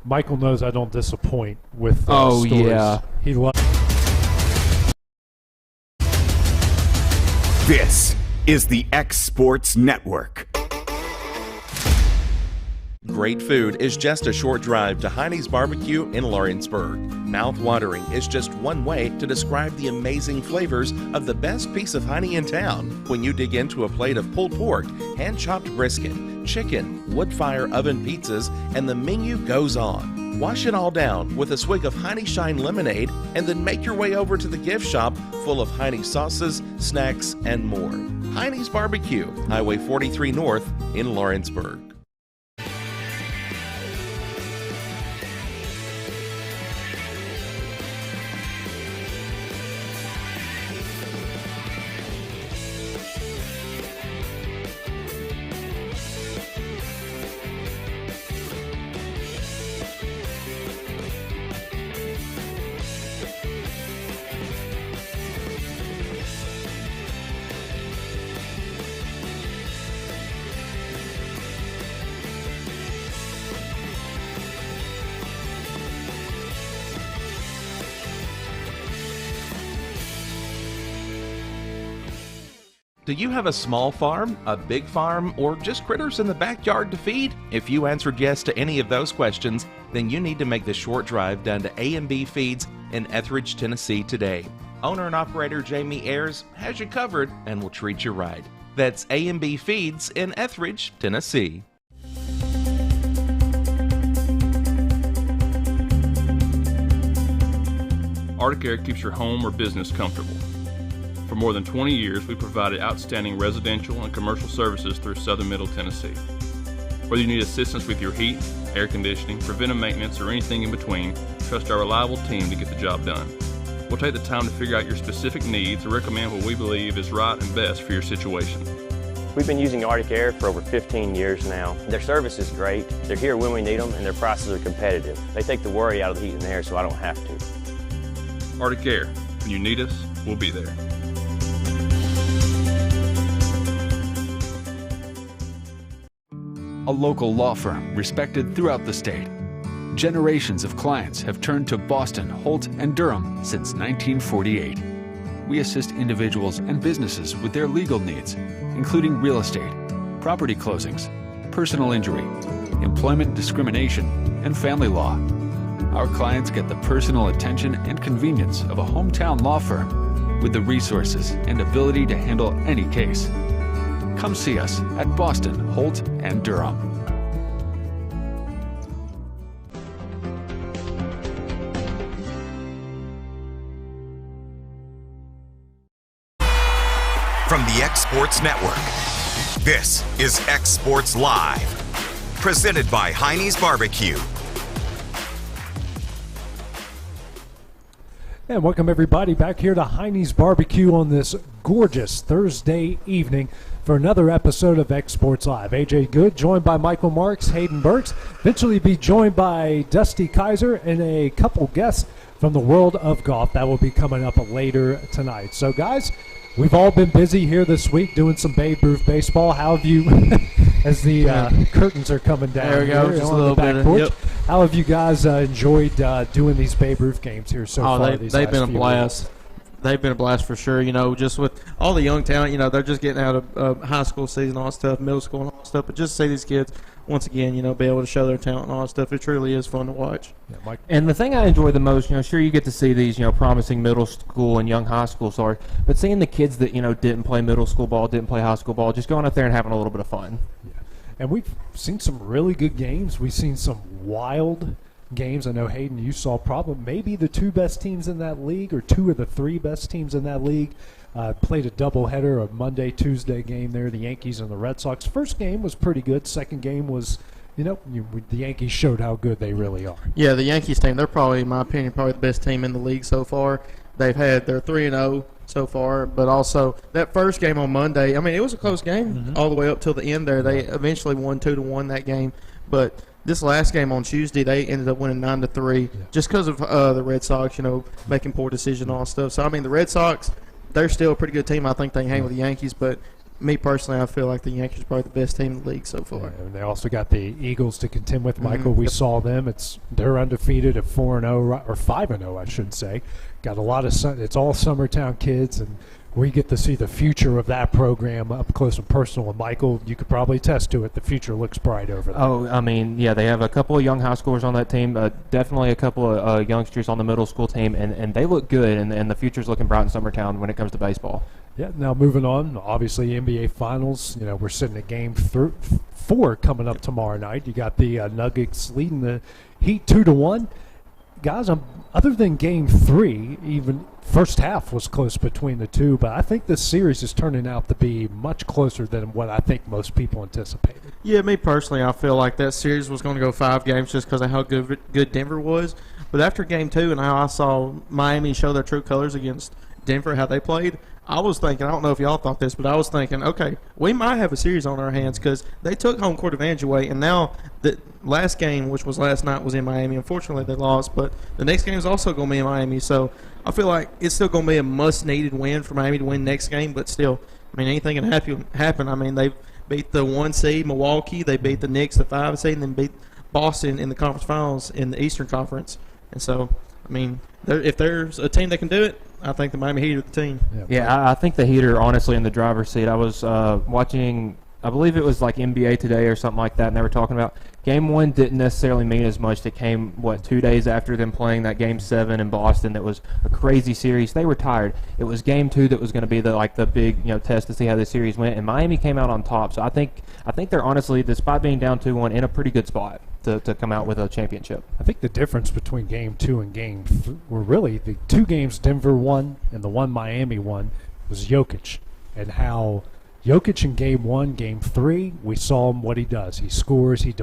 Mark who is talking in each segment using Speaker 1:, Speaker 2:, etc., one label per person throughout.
Speaker 1: Michael knows I don't disappoint with
Speaker 2: Oh,
Speaker 1: stories.
Speaker 2: yeah.
Speaker 1: He loves.
Speaker 3: This is the xSports Network.
Speaker 4: Great food is just a short drive to Heinie's BBQ in Lawrenceburg. Mouth-watering is just one way to describe the amazing flavors of the best piece of Hinie in town when you dig into a plate of pulled pork, hand-chopped brisket, chicken, wood-fire oven pizzas, and the menu goes on. Wash it all down with a swig of Hinie Shine lemonade and then make your way over to the gift shop full of Hinie sauces, snacks, and more. Heinie's BBQ, Highway 43 North in Lawrenceburg. Do you have a small farm, a big farm, or just critters in the backyard to feed? If you answered yes to any of those questions, then you need to make the short drive down to A&B Feeds in Etheridge, Tennessee today. Owner and operator Jamie Ayers has you covered and will treat you right. That's A&B Feeds in Etheridge, Tennessee.
Speaker 5: Arctic Air keeps your home or business comfortable. For more than 20 years, we've provided outstanding residential and commercial services through Southern Middle Tennessee. Whether you need assistance with your heat, air conditioning, preventive maintenance, or anything in between, trust our reliable team to get the job done. We'll take the time to figure out your specific needs and recommend what we believe is right and best for your situation.
Speaker 6: We've been using Arctic Air for over 15 years now. Their service is great, they're here when we need them, and their prices are competitive. They take the worry out of the heat and air so I don't have to.
Speaker 5: Arctic Air, when you need us, we'll be there.
Speaker 7: A local law firm respected throughout the state. Generations of clients have turned to Boston, Holt, and Durham since 1948. We assist individuals and businesses with their legal needs, including real estate, property closings, personal injury, employment discrimination, and family law. Our clients get the personal attention and convenience of a hometown law firm with the resources and ability to handle any case. Come see us at Boston, Holt, and Durham.
Speaker 3: From the xSports Network, this is xSports Live, presented by Heinie's BBQ.
Speaker 1: And welcome everybody back here to Heinie's BBQ on this gorgeous Thursday evening for another episode of xSports Live. AJ Good, joined by Michael Marks, Hayden Burks, eventually be joined by Dusty Kaiser and a couple guests from the world of golf. That will be coming up later tonight. So guys, we've all been busy here this week doing some Babe Ruth baseball. How have you, as the curtains are coming down
Speaker 2: there we go,
Speaker 1: here
Speaker 2: just
Speaker 1: on
Speaker 2: a little
Speaker 1: the back
Speaker 2: bit
Speaker 1: porch,
Speaker 2: yep.
Speaker 1: How have you guys enjoyed doing these Babe Ruth games here so far?
Speaker 2: They've been a blast. They've been a blast for sure. You know, just with all the young talent, you know, they're just getting out of high school season, all that stuff, middle school and all that stuff. But just to see these kids, once again, you know, be able to show their talent and all that stuff, it truly is fun to watch.
Speaker 1: Yeah, Mike.
Speaker 8: And the thing I enjoy the most, you know, sure you get to see these, you know, promising middle school and young high school stars, but seeing the kids that, you know, didn't play middle school ball, didn't play high school ball, just going out there and having a little bit of fun.
Speaker 1: Yeah. And we've seen some really good games. We've seen some wild games. I know, Hayden, you saw probably maybe the two best teams in that league or two of the three best teams in that league. Played a doubleheader, a Monday-Tuesday game there, the Yankees and the Red Sox. First game was pretty good. Second game was, you know, the Yankees showed how good they really are.
Speaker 2: Yeah, the Yankees team, they're probably, in my opinion, probably the best team in the league so far. They're 3-0 so far, but also that first game on Monday, I mean, it was a close game all the way up till the end there. They eventually won 2-1 that game, but this last game on Tuesday, they ended up winning 9-3 just because of the Red Sox, you know, making poor decisions and all stuff. So, I mean, the Red Sox, they're still a pretty good team. I think they can hang with the Yankees, but me personally, I feel like the Yankees are probably the best team in the league so far.
Speaker 1: Yeah, and they also got the Eagles to contend with. Michael, we saw them. They're undefeated at 4-0 or 5-0, I should say. Got a lot of it's all Summertown kids, and we get to see the future of that program up close and personal. And Michael, you could probably attest to it. The future looks bright over there.
Speaker 8: Oh, I mean, yeah, they have a couple of young high schoolers on that team. Definitely a couple of youngsters on the middle school team, and they look good. And the future's looking bright in Summertown when it comes to baseball.
Speaker 1: Yeah. Now moving on, obviously NBA Finals. You know, we're sitting at Game 4 coming up tomorrow night. You got the Nuggets leading the Heat 2-1. Guys, other than Game 3, even first half was close between the two, but I think this series is turning out to be much closer than what I think most people anticipated.
Speaker 2: Yeah, me personally, I feel like that series was going to go 5 games just because of how good Denver was. But after Game 2 and how I saw Miami show their true colors against Denver, how they played, I was thinking, I don't know if y'all thought this, but I was thinking, okay, we might have a series on our hands because they took home court advantage away, and now the last game, which was last night, was in Miami. Unfortunately, they lost, but the next game is also going to be in Miami. So I feel like it's still going to be a must-needed win for Miami to win next game, but still, I mean, anything can happen. I mean, they've beat the 1 seed, Milwaukee. They beat the Knicks, the 5 seed, and then beat Boston in the conference finals in the Eastern Conference. And so, I mean, if there's a team that can do it, I think the Miami Heat are the team.
Speaker 8: Yeah, I think the Heat are honestly in the driver's seat. I was watching, I believe it was like NBA Today or something like that, and they were talking about Game 1 didn't necessarily mean as much. It came, 2 days after them playing that Game 7 in Boston that was a crazy series. They were tired. It was Game 2 that was going to be the big test to see how the series went, and Miami came out on top. So I think they're honestly, despite being down 2-1, in a pretty good spot to come out with a championship.
Speaker 1: I think the difference between Game 2 and Game 3 were really the 2 games Denver won and the one Miami won was Jokic, and how Jokic in Game 1, Game 3, we saw him what he does. He scores, he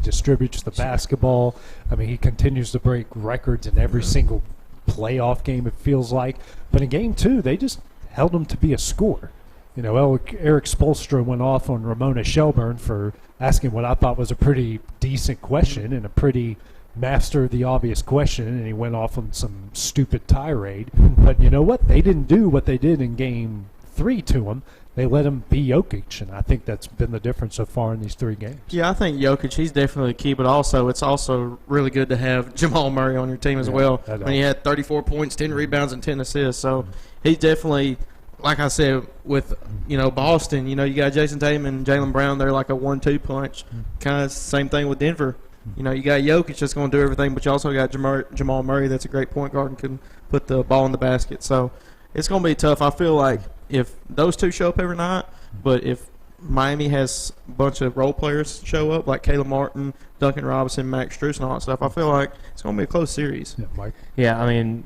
Speaker 1: distributes the basketball. I mean, he continues to break records in every single playoff game, it feels like. But in Game 2, they just held him to be a scorer. You know, Eric Spoelstra went off on Ramona Shelburne for asking what I thought was a pretty decent question and a pretty master the obvious question, and he went off on some stupid tirade. But you know what? They didn't do what they did in Game 3 to him. They let him be Jokic, and I think that's been the difference so far in these 3 games.
Speaker 2: Yeah, I think Jokic, he's definitely key, but also it's also really good to have Jamal Murray on your team as well. I mean, he had 34 points, 10 rebounds, and 10 assists, so he's definitely, like I said, with Boston, you got Jason Tatum and Jaylen Brown. They're like a 1-2 punch. Kind of same thing with Denver. You got Jokic that's going to do everything, but you also got Jamal Murray that's a great point guard and can put the ball in the basket. So it's going to be tough. I feel like if those two show up every night, but if Miami has a bunch of role players show up, like Caleb Martin, Duncan Robinson, Max Strus, and all that stuff, I feel like it's going to be a close series.
Speaker 1: Yeah, Mike?
Speaker 8: Yeah, I mean,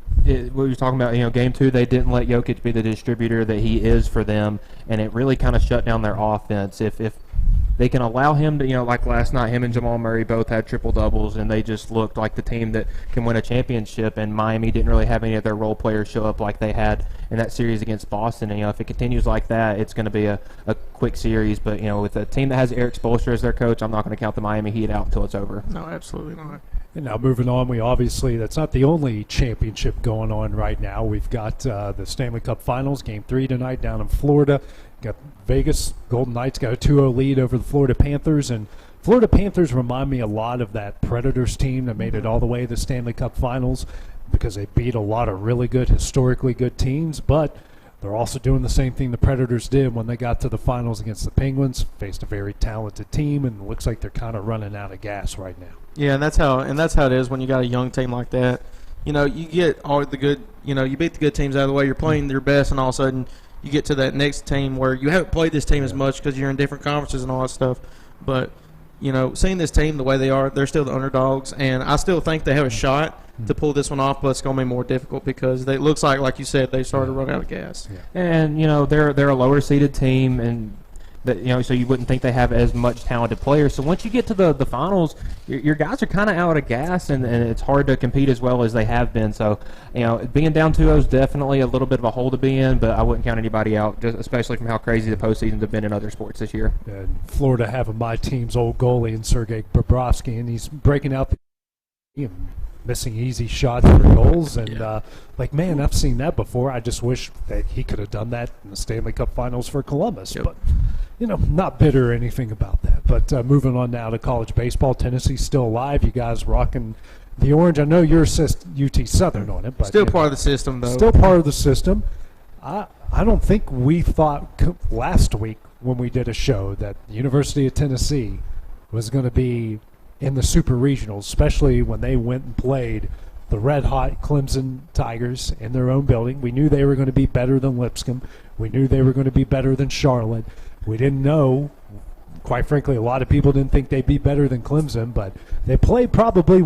Speaker 8: what you're talking about, Game 2, they didn't let Jokic be the distributor that he is for them, and it really kind of shut down their offense. If they can allow him to, like last night, him and Jamal Murray both had triple-doubles, and they just looked like the team that can win a championship, and Miami didn't really have any of their role players show up like they had in that series against Boston. And, if it continues like that, it's going to be a quick series. But, with a team that has Eric Spoelstra as their coach, I'm not going to count the Miami Heat out until it's over.
Speaker 2: No, absolutely not.
Speaker 1: And now moving on, that's not the only championship going on right now. We've got the Stanley Cup Finals, Game 3 tonight down in Florida. Got Vegas, Golden Knights got a 2-0 lead over the Florida Panthers. And Florida Panthers remind me a lot of that Predators team that made it all the way to the Stanley Cup Finals because they beat a lot of really good, historically good teams. But they're also doing the same thing the Predators did when they got to the finals against the Penguins, faced a very talented team, and it looks like they're kind of running out of gas right now.
Speaker 2: Yeah, and that's how it is when you got a young team like that. You get all the good, you beat the good teams out of the way, you're playing your best, and all of a sudden you get to that next team where you haven't played this team as much because you're in different conferences and all that stuff. But, seeing this team the way they are, they're still the underdogs, and I still think they have a shot to pull this one off, but it's going to be more difficult because it looks like you said, they started to run out of gas.
Speaker 1: Yeah.
Speaker 8: And, they're a lower-seeded team, and that so you wouldn't think they have as much talented players. So once you get to the finals, your guys are kind of out of gas, and it's hard to compete as well as they have been. So, being down 2-0 is definitely a little bit of a hole to be in, but I wouldn't count anybody out, just especially from how crazy the postseasons have been in other sports this year.
Speaker 1: And Florida having my team's old goalie in Sergei Bobrovsky, and he's breaking out the missing easy shots for goals. And, man, I've seen that before. I just wish that he could have done that in the Stanley Cup Finals for Columbus. But, not bitter or anything about that. But moving on now to college baseball, Tennessee's still alive. You guys rocking the orange. I know you're UT Southern on it. But
Speaker 2: still part of the system, though.
Speaker 1: Still part of the system. I don't think we thought last week when we did a show that the University of Tennessee was going to be in the Super Regionals, especially when they went and played the red-hot Clemson Tigers in their own building. We knew they were going to be better than Lipscomb. We knew they were going to be better than Charlotte. We didn't know, quite frankly, a lot of people didn't think they'd be better than Clemson, but they played probably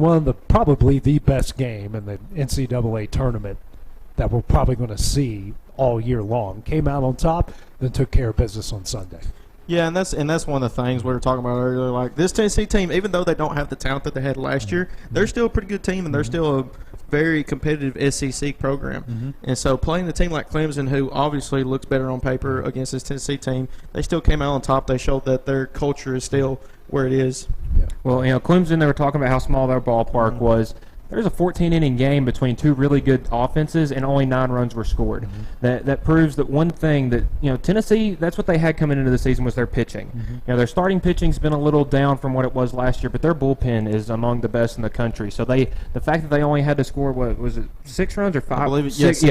Speaker 1: the best game in the NCAA tournament that we're probably going to see all year long. Came out on top, then took care of business on Sunday.
Speaker 2: Yeah, and that's one of the things we were talking about earlier. Like, this Tennessee team, even though they don't have the talent that they had last year, they're still a pretty good team, and they're still a very competitive SEC program. And so playing a team like Clemson, who obviously looks better on paper against this Tennessee team, they still came out on top. They showed that their culture is still where it is.
Speaker 8: Yeah. Well, Clemson, they were talking about how small their ballpark was. There's a 14-inning game between two really good offenses, and only 9 runs were scored. That proves that one thing that Tennessee, that's what they had coming into the season, was their pitching. Their starting pitching's been a little down from what it was last year, but their bullpen is among the best in the country. So the fact that they only had to score, what was it, 6 runs or 5?
Speaker 2: I believe
Speaker 8: six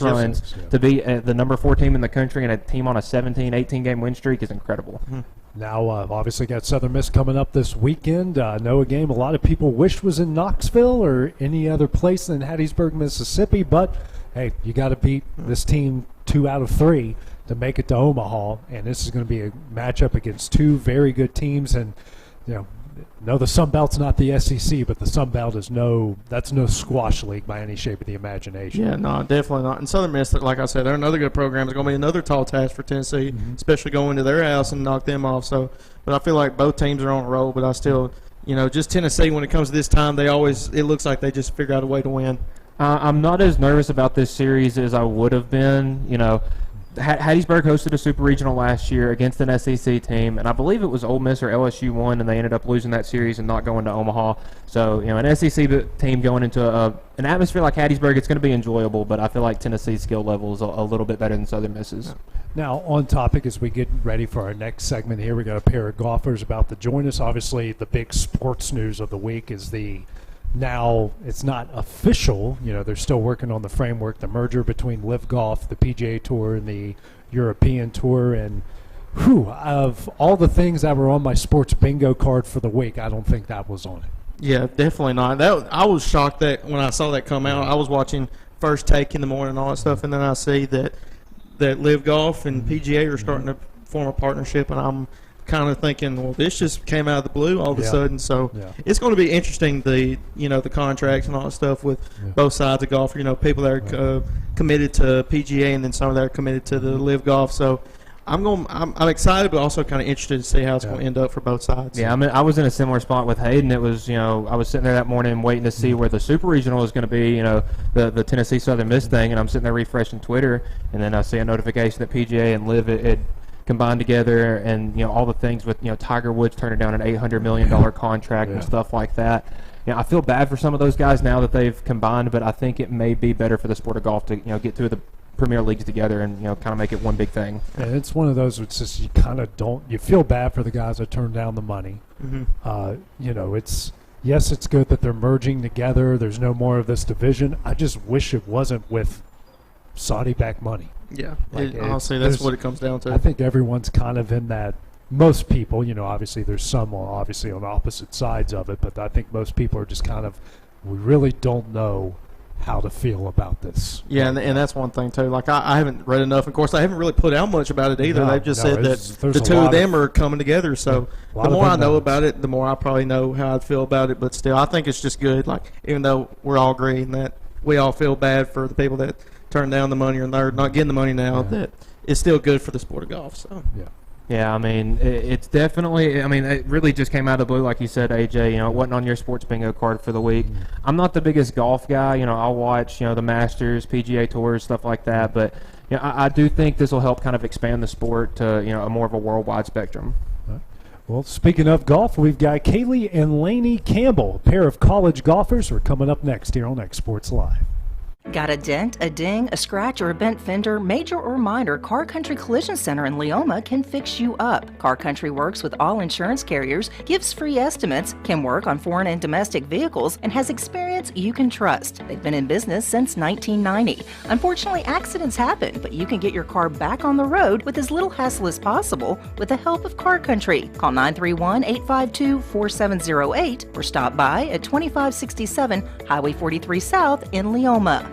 Speaker 8: runs to be the number 4 team in the country, and a team on a 17, 18-game win streak is incredible.
Speaker 1: Now, obviously got Southern Miss coming up this weekend. Know a game a lot of people wished was in Knoxville or any other place than Hattiesburg, Mississippi. But, hey, you got to beat this team 2 out of 3 to make it to Omaha. And this is going to be a matchup against 2 very good teams. And, no, the Sun Belt's not the SEC, but the Sun Belt is that's no squash league by any shape of the imagination.
Speaker 2: Yeah, no, definitely not. And Southern Miss, like I said, they're another good program. It's going to be another tall task for Tennessee, especially going to their house and knock them off. So, but I feel like both teams are on a roll. But I still, just Tennessee, when it comes to this time, it looks like they just figure out a way to win.
Speaker 8: I'm not as nervous about this series as I would have been. Hattiesburg hosted a Super Regional last year against an SEC team, and I believe it was Ole Miss or LSU won, and they ended up losing that series and not going to Omaha. So, an SEC team going into an atmosphere like Hattiesburg, it's going to be enjoyable, but I feel like Tennessee's skill level is a little bit better than Southern Miss's.
Speaker 1: Now, on topic, as we get ready for our next segment here, we got a pair of golfers about to join us. Obviously, the big sports news of the week is now it's not official. They're still working on the framework, the merger between Live Golf, the PGA Tour, and the European Tour. And of all the things that were on my sports bingo card for the week, I don't think that was on it.
Speaker 2: Yeah, definitely not. I was shocked that when I saw that come out. I was watching First Take in the morning and all that stuff, and then I see that Live Golf and PGA are starting to form a partnership, and I'm kind of thinking, well, this just came out of the blue all of a sudden. So it's going to be interesting, the contracts and all that stuff with both sides of golf. People that are committed to PGA, and then some that are committed to the Live Golf. So I'm excited, but also kind of interested to see how it's going to end up for both sides.
Speaker 8: Yeah, I was in a similar spot with Hayden. It was, I was sitting there that morning waiting to see where the Super Regional is going to be, the Tennessee Southern Miss thing, and I'm sitting there refreshing Twitter, and then I see a notification that PGA and Live it combined together, and all the things with Tiger Woods turning down an $800 million contract and stuff like that. I feel bad for some of those guys now that they've combined, but I think it may be better for the sport of golf to get 2 of the Premier Leagues together and kind of make it one big thing.
Speaker 1: And it's one of those it's just you kind of you feel bad for the guys that turn down the money. It's good that they're merging together. There's no more of this division. I just wish it wasn't with Saudi-backed money.
Speaker 2: Yeah, honestly, that's what it comes down to.
Speaker 1: I think everyone's kind of in that. Most people, obviously there's some obviously on opposite sides of it, but I think most people are just kind of, we really don't know how to feel about this.
Speaker 2: Yeah, and that's one thing too. Like I haven't read enough. Of course, I haven't really put out much about it either. They've just said that the 2 of them are coming together. So the more I know about it, the more I probably know how I'd feel about it. But still, I think it's just good. Like, even though we're all agreeing that we all feel bad for the people that turn down the money or they're not getting the money now, that it's still good for the sport of golf. So
Speaker 8: yeah, it's definitely, it really just came out of the blue, like you said, AJ. It wasn't on your sports bingo card for the week. I'm not the biggest golf guy. I'll watch, the Masters, PGA Tours, stuff like that. But, I do think this will help kind of expand the sport to, a more of a worldwide spectrum.
Speaker 1: Well, speaking of golf, we've got Kaylee and Laney Campbell, a pair of college golfers, who are coming up next here on xSports Live.
Speaker 9: Got a dent, a ding, a scratch, or a bent fender? Major or minor, Car Country Collision Center in Leoma can fix you up. Car Country works with all insurance carriers, gives free estimates, can work on foreign and domestic vehicles, and has experience you can trust. They've been in business since 1990. Unfortunately, accidents happen, but you can get your car back on the road with as little hassle as possible with the help of Car Country. Call 931-852-4708 or stop by at 2567 Highway 43 South in Leoma.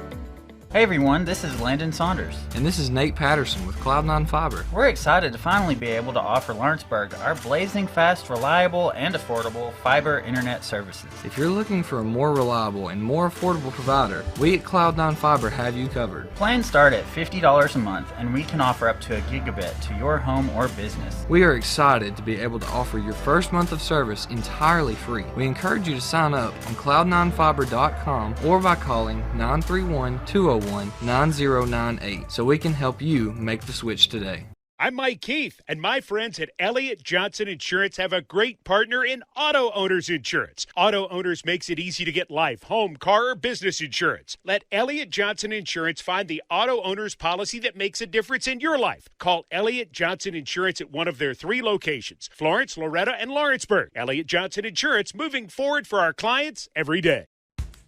Speaker 10: Hey everyone, this is Landon Saunders.
Speaker 11: And this is Nate Patterson with Cloud9 Fiber.
Speaker 10: We're excited to finally be able to offer Lawrenceburg our blazing fast, reliable, and affordable fiber internet services.
Speaker 11: If you're looking for a more reliable and more affordable provider, we at Cloud9 Fiber have you covered.
Speaker 10: Plans start at $50 a month, and we can offer up to a gigabit to your home or business.
Speaker 11: We are excited to be able to offer your first month of service entirely free. We encourage you to sign up on cloud9fiber.com or by calling 931-201-9098 so we can help you make the switch today.
Speaker 12: I'm Mike Keith, and my friends at Elliott Johnson Insurance have a great partner in Auto Owners Insurance. Auto Owners makes it easy to get life, home, car, or business insurance. Let Elliott Johnson Insurance find the Auto Owners policy that makes a difference in your life. Call Elliott Johnson Insurance at one of their 3 locations, Florence, Loretta, and Lawrenceburg. Elliott Johnson Insurance, moving forward for our clients every day.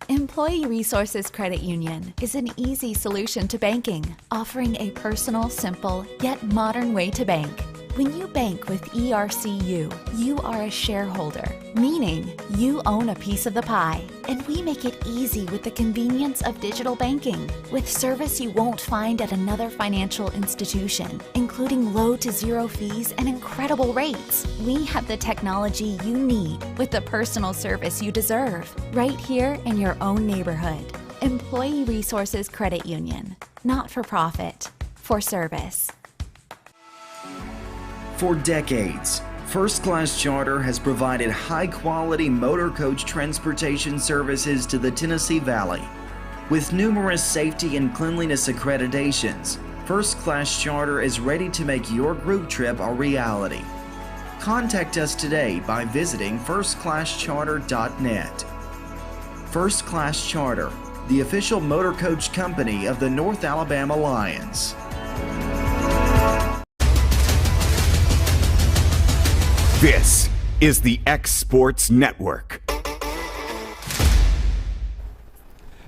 Speaker 13: Employee Resources Credit Union is an easy solution to banking, offering a personal, simple, yet modern way to bank. When you bank with ERCU, you are a shareholder, meaning you own a piece of the pie. And we make it easy with the convenience of digital banking, with service you won't find at another financial institution, including low to zero fees and incredible rates. We have the technology you need with the personal service you deserve, right here in your own neighborhood. Employee Resources Credit Union, not for profit, for service.
Speaker 14: For decades, First Class Charter has provided high-quality motor coach transportation services to the Tennessee Valley. With numerous safety and cleanliness accreditations, First Class Charter is ready to make your group trip a reality. Contact us today by visiting firstclasscharter.net. First Class Charter, the official motor coach company of the North Alabama Lions.
Speaker 3: This is the xSports Network.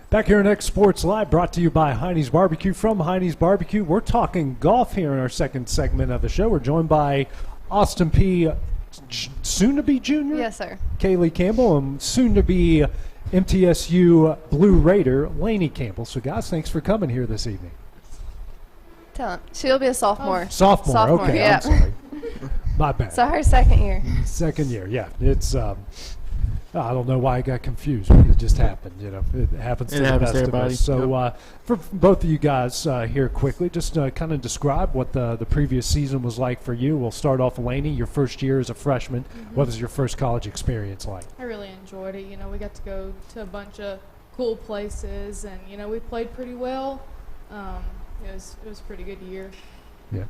Speaker 1: Back here in xSports Live, brought to you by Hinie's BBQ. From Hinie's BBQ, we're talking golf here in our second segment of the show. We're joined by Austin P. soon-to-be junior?
Speaker 15: Yes, sir.
Speaker 1: Kaylee Campbell, and soon-to-be MTSU Blue Raider Laney Campbell. So, guys, thanks for coming here this evening.
Speaker 15: Tell him. She'll be a sophomore.
Speaker 1: Sophomore, okay,
Speaker 15: yeah.
Speaker 1: I'm sorry. My bad.
Speaker 15: So her second year.
Speaker 1: Second year, yeah. It's I don't know why I got confused, but it just happened. You know, it happens to the best of us. So, for both of you guys here, quickly, just kind of describe what the previous season was like for you. We'll start off, Laney. Your first year as a freshman.
Speaker 16: Mm-hmm.
Speaker 1: What was your first college experience like?
Speaker 16: I really enjoyed it. You know, we got to go to a bunch of cool places, and you know, we played pretty well. It was a pretty good year.
Speaker 1: Yeah.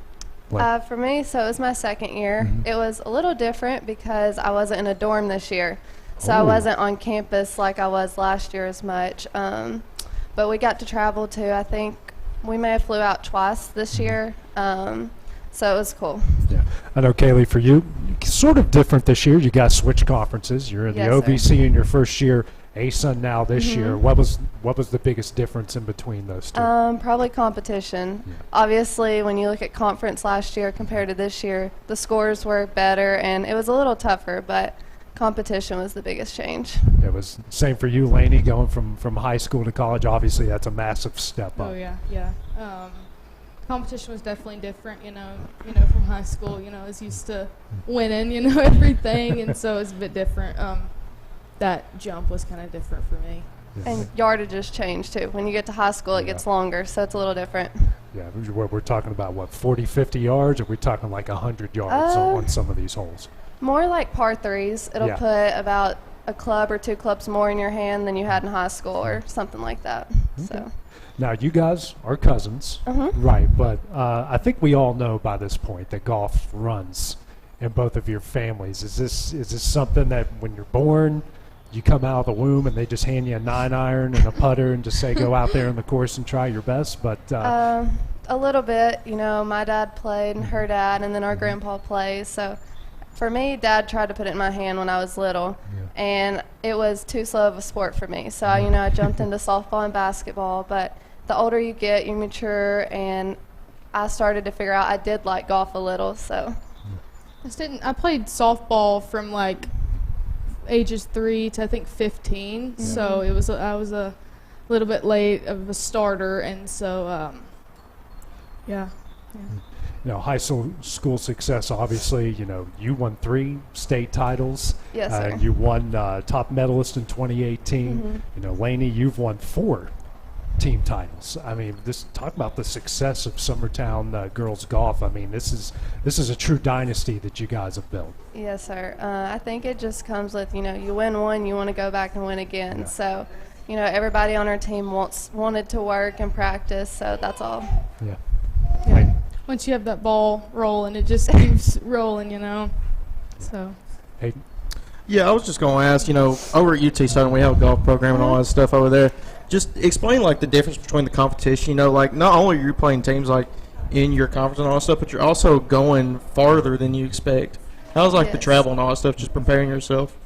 Speaker 15: For me, so it was my second year.
Speaker 1: Mm-hmm.
Speaker 15: It was a little different because I wasn't in a dorm this year. So I wasn't on campus like I was last year as much. But we got to travel too. I think we may have flew out twice this year. So it was cool.
Speaker 1: Yeah. I know, Kaylee, for you, sort of different this year. You guys switched conferences. You're in the OVC in your first year. ASUN now this year. What was the biggest difference in between those two?
Speaker 15: Probably competition. Yeah. Obviously, when you look at conference last year compared to this year, the scores were better and it was a little tougher, but competition was the biggest change.
Speaker 1: It was same for you, Laney, going from high school to college. Obviously, that's a massive step up.
Speaker 16: Oh yeah. Competition was definitely different. You know, from high school, I was used to winning, everything, and so it was a bit different. That jump was kind of different for me.
Speaker 15: And yardage has changed too. When you get to high school, it gets longer, so it's a little different.
Speaker 1: Yeah, we're talking about 40, 50 yards, or we're talking like 100 yards on some of these holes.
Speaker 15: More like par threes. It'll put about a club or two clubs more in your hand than you had in high school, or something like that. Okay. So.
Speaker 1: Now, you guys are cousins, right? But I think we all know by this point that golf runs in both of your families. Is this something that when you're born, you come out of the womb and they just hand you a 9-iron and a putter and just say go out there in the course and try your best? But
Speaker 15: a little bit. My dad played and her dad, and then our grandpa plays. So for me, Dad tried to put it in my hand when I was little, and it was too slow of a sport for me. So I jumped into softball and basketball. But the older you get, you mature, and I started to figure out I did like golf a little. So
Speaker 16: I played softball from like ages 3 to I think 15. So I was a little bit late of a starter, and so yeah.
Speaker 1: High school success, obviously, you won 3 state titles.
Speaker 15: Yes, sir.
Speaker 1: You won top medalist in 2018. Lainey, you've won 4 team titles. I mean, talk about the success of Summertown girls golf. I mean, this is a true dynasty that you guys have built.
Speaker 15: Yes, sir. I think it just comes with, you win one, you want to go back and win again.
Speaker 1: Yeah.
Speaker 15: So, everybody on our team wanted to work and practice, so that's all.
Speaker 1: Yeah.
Speaker 16: Once you have that ball rolling, it just keeps rolling, So.
Speaker 1: Hey.
Speaker 2: Yeah, I was just going to ask, over at UT Southern, we have a golf program and all that stuff over there. Just explain, the difference between the competition. Not only are you playing teams, in your conference and all that stuff, but you're also going farther than you expect. How's, the travel and all that stuff, just preparing yourself?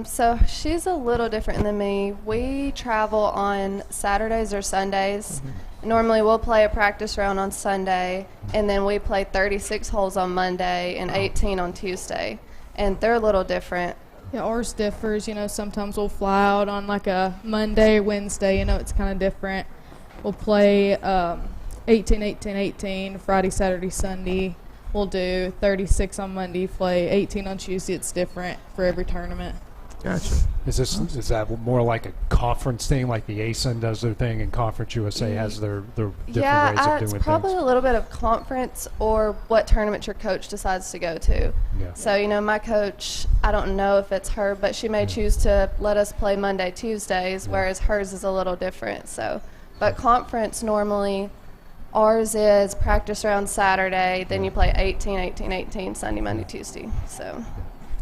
Speaker 15: So she's a little different than me. We travel on Saturdays or Sundays. Normally we'll play a practice round on Sunday, and then we play 36 holes on Monday and 18 on Tuesday. And they're a little different.
Speaker 16: Yeah, ours differs. Sometimes we'll fly out on a Monday, Wednesday. It's kind of different. We'll play 18, 18, 18, Friday, Saturday, Sunday. We'll do 36 on Monday, play 18 on Tuesday. It's different for every tournament.
Speaker 1: Gotcha. Is that more like a conference thing, like the ASUN does their thing and Conference USA has their different ways of doing things?
Speaker 15: It's probably a little bit of conference or what tournament your coach decides to go to.
Speaker 1: Yeah.
Speaker 15: So, my coach, I don't know if it's her, but she may choose to let us play Monday, Tuesdays, whereas hers is a little different. So, but conference normally, ours is practice round Saturday, then you play 18, 18, 18, Sunday, Monday, Tuesday. So.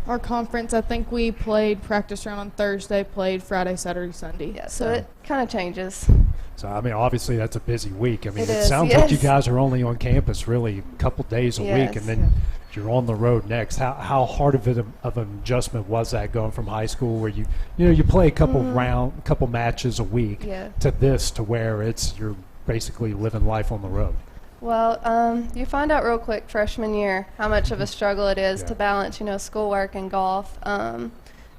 Speaker 16: Our conference, I think we played practice round on Thursday, played Friday, Saturday, Sunday.
Speaker 15: Yeah, so it kind of changes.
Speaker 1: So, obviously that's a busy week. It
Speaker 15: is,
Speaker 1: sounds like you guys are only on campus really a couple days a week, and then you're on the road next. How hard of an adjustment was that going from high school where you play a couple matches a week to this, to where you're basically living life on the road?
Speaker 15: Well, you find out real quick freshman year how much of a struggle it is to balance, schoolwork and golf.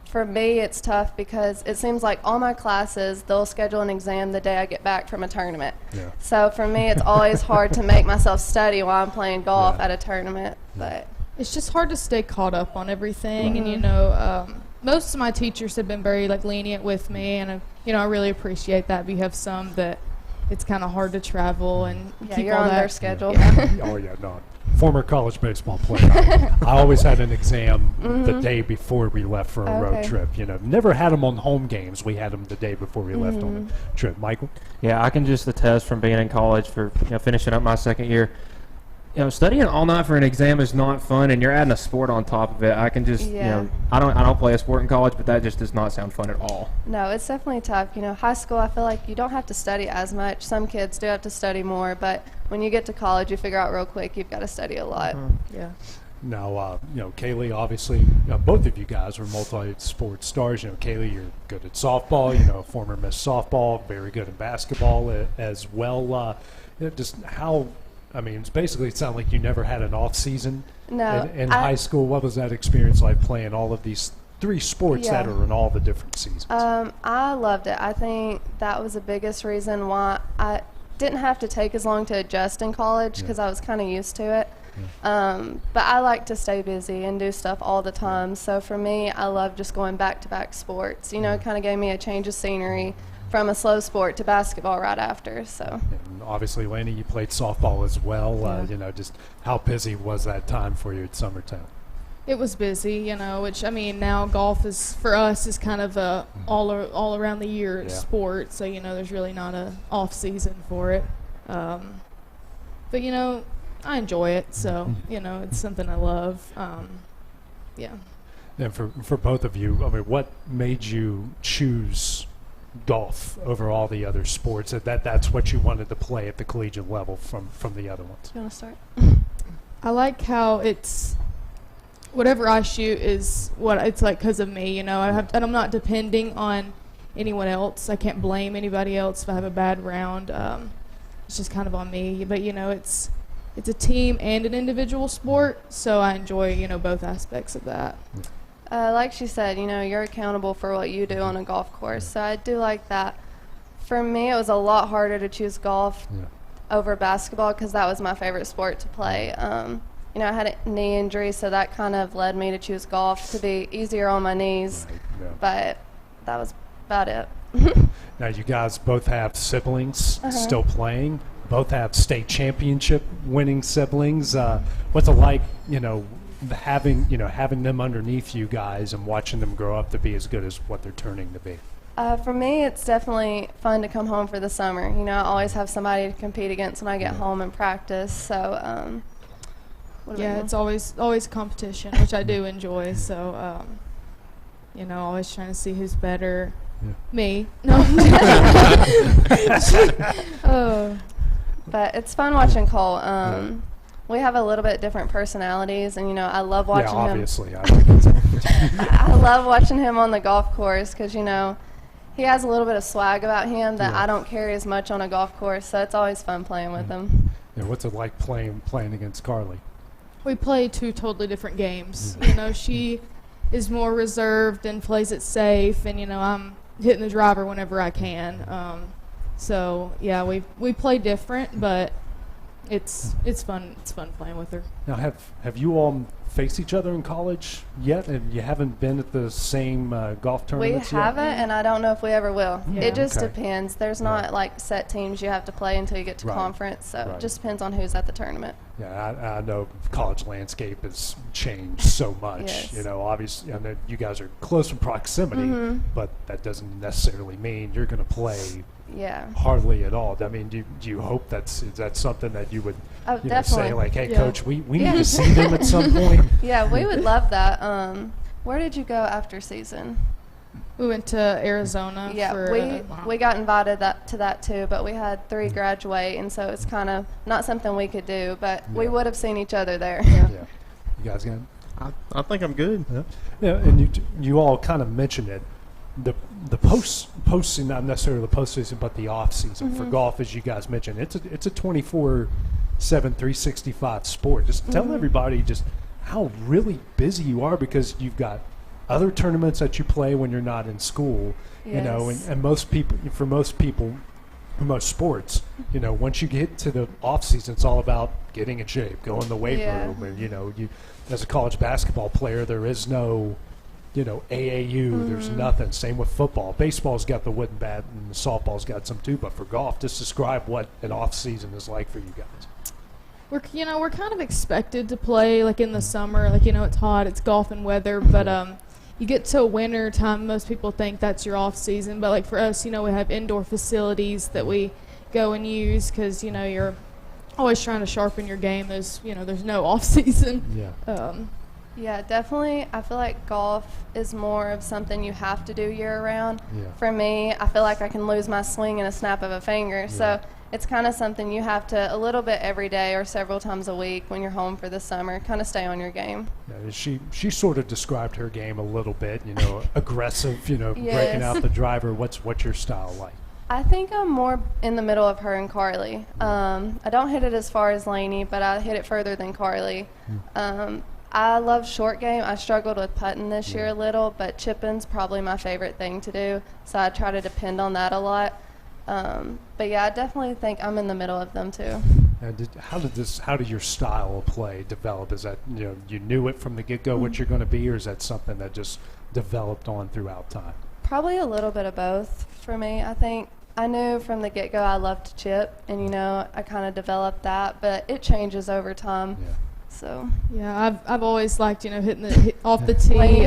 Speaker 15: For me, it's tough because it seems like all my classes, they'll schedule an exam the day I get back from a tournament.
Speaker 1: Yeah.
Speaker 15: So for me, it's always hard to make myself study while I'm playing golf at a tournament. But
Speaker 16: it's just hard to stay caught up on everything. And, most of my teachers have been very, lenient with me, and, I really appreciate that. But you have some that it's kind of hard to travel and keep
Speaker 15: you're
Speaker 16: all
Speaker 15: on
Speaker 16: that.
Speaker 15: their schedule.
Speaker 1: Oh, yeah, no. Former college baseball player. I always had an exam the day before we left for a road trip. Never had them on home games. We had them the day before we left on the trip. Michael?
Speaker 8: Yeah, I can just attest from being in college for finishing up my second year. Studying all night for an exam is not fun, and you're adding a sport on top of it. I can just, I don't play a sport in college, but that just does not sound fun at all.
Speaker 15: No, it's definitely tough. High school, I feel like you don't have to study as much. Some kids do have to study more, but when you get to college, you figure out real quick you've got to study a lot.
Speaker 16: Yeah.
Speaker 1: Now, Kaylee, obviously, both of you guys are multi-sport stars. Kaylee, you're good at softball, former Miss Softball, very good at basketball as well. Just how... it's basically, it sounded like you never had an off season in high school. What was that experience like playing all of these 3 sports that are in all the different seasons?
Speaker 15: I loved it. I think that was the biggest reason why I didn't have to take as long to adjust in college because I was kind of used to it. But I like to stay busy and do stuff all the time. So for me, I love just going back-to-back sports. It kind of gave me a change of scenery from a slow sport to basketball right after. So.
Speaker 1: And obviously, Laney, you played softball as well. Just how busy was that time for you at Summertown?
Speaker 16: It was busy, which now golf is for us is kind of a all around the year sport. So there's really not a off season for it. But I enjoy it, so it's something I love. Yeah.
Speaker 1: And for both of you, I mean, what made you choose golf over all the other sports? That's what you wanted to play at the collegiate level from the other ones.
Speaker 15: You want to start?
Speaker 16: I like how it's whatever I shoot is what it's like because of me. And I'm not depending on anyone else. I can't blame anybody else if I have a bad round. It's just kind of on me. But it's a team and an individual sport, so I enjoy both aspects of that.
Speaker 15: Like she said, you're accountable for what you do on a golf course, so I do like that. For me, it was a lot harder to choose golf over basketball because that was my favorite sport to play. I had a knee injury, so that kind of led me to choose golf to be easier on my knees, but that was about it.
Speaker 1: Now, you guys both have siblings still playing. Both have state championship winning siblings. What's it like, having them underneath you guys and watching them grow up to be as good as what they're turning to be?
Speaker 15: For me, it's definitely fun to come home for the summer. I always have somebody to compete against when I get home and practice. So,
Speaker 16: it's always competition, which I do enjoy. So, always trying to see who's better. Yeah. Me. No.
Speaker 15: But it's fun watching Cole. We have a little bit different personalities, and I love watching him.
Speaker 1: Obviously,
Speaker 15: I love watching him on the golf course because he has a little bit of swag about him that I don't carry as much on a golf course. So it's always fun playing with him.
Speaker 1: Yeah, what's it like playing against Carly?
Speaker 16: We play two totally different games. She is more reserved and plays it safe, and I'm hitting the driver whenever I can. So yeah, we play different, but it's fun. It's fun playing with her.
Speaker 1: Now, have you all faced each other in college yet? And you haven't been at the same golf tournaments
Speaker 15: yet? We haven't, and I don't know if we ever will.
Speaker 16: Yeah.
Speaker 15: It just depends. There's not like set teams you have to play until you get to conference, so it just depends on who's at the tournament.
Speaker 1: Yeah, I know college landscape has changed so much.
Speaker 15: Yes.
Speaker 1: Obviously, I know you guys are close in proximity, but that doesn't necessarily mean you're going to play hardly at all. I mean, do you hope is that something that you would say, like, hey, Coach, we need to see them at some point?
Speaker 15: Yeah, we would love that. Where did you go after season?
Speaker 16: We went to Arizona.
Speaker 15: Yeah, we got invited to that too, but we had 3 graduate, and so it's kind of not something we could do, but we would have seen each other there.
Speaker 1: Yeah. You guys got it?
Speaker 2: I think I'm good.
Speaker 1: Yeah, and you all kind of mentioned it. The postseason, not necessarily the postseason, but the off season for golf, as you guys mentioned, it's a 24/7, 365 sport. Just tell everybody just how really busy you are, because you've got other tournaments that you play when you're not in school. And most people, for most sports, once you get to the off season, it's all about getting in shape, going to the weight room, and you as a college basketball player, there is no AAU, there's nothing. Same with football. Baseball's got the wooden bat, and the softball's got some too. But for golf, just describe what an off season is like for you guys.
Speaker 16: We're kind of expected to play like in the summer, like it's hot, it's golf and weather, but you get to winter time, most people think that's your off season, but like for us, we have indoor facilities that we go and use because you're always trying to sharpen your game. There's no off season.
Speaker 15: Yeah, definitely. I feel like golf is more of something you have to do year-round.
Speaker 1: Yeah.
Speaker 15: For me, I feel like I can lose my swing in a snap of a finger. So it's kind of something you have to, a little bit every day or several times a week when you're home for the summer, kind of stay on your game.
Speaker 1: Yeah, she sort of described her game a little bit, aggressive, breaking out the driver. What's your style like?
Speaker 15: I think I'm more in the middle of her and Carly. I don't hit it as far as Lainey, but I hit it further than Carly. I love short game. I struggled with putting this year a little, but chipping's probably my favorite thing to do, so I try to depend on that a lot. But yeah, I definitely think I'm in the middle of them too.
Speaker 1: And how did your style of play develop? Is that you knew it from the get-go what you're going to be, or is that something that just developed on throughout time?
Speaker 15: Probably a little bit of both for me. I think I knew from the get-go I loved to chip, and I kind of developed that, but it changes over time.
Speaker 1: Yeah.
Speaker 15: So
Speaker 16: yeah, I've always liked hitting off the tee.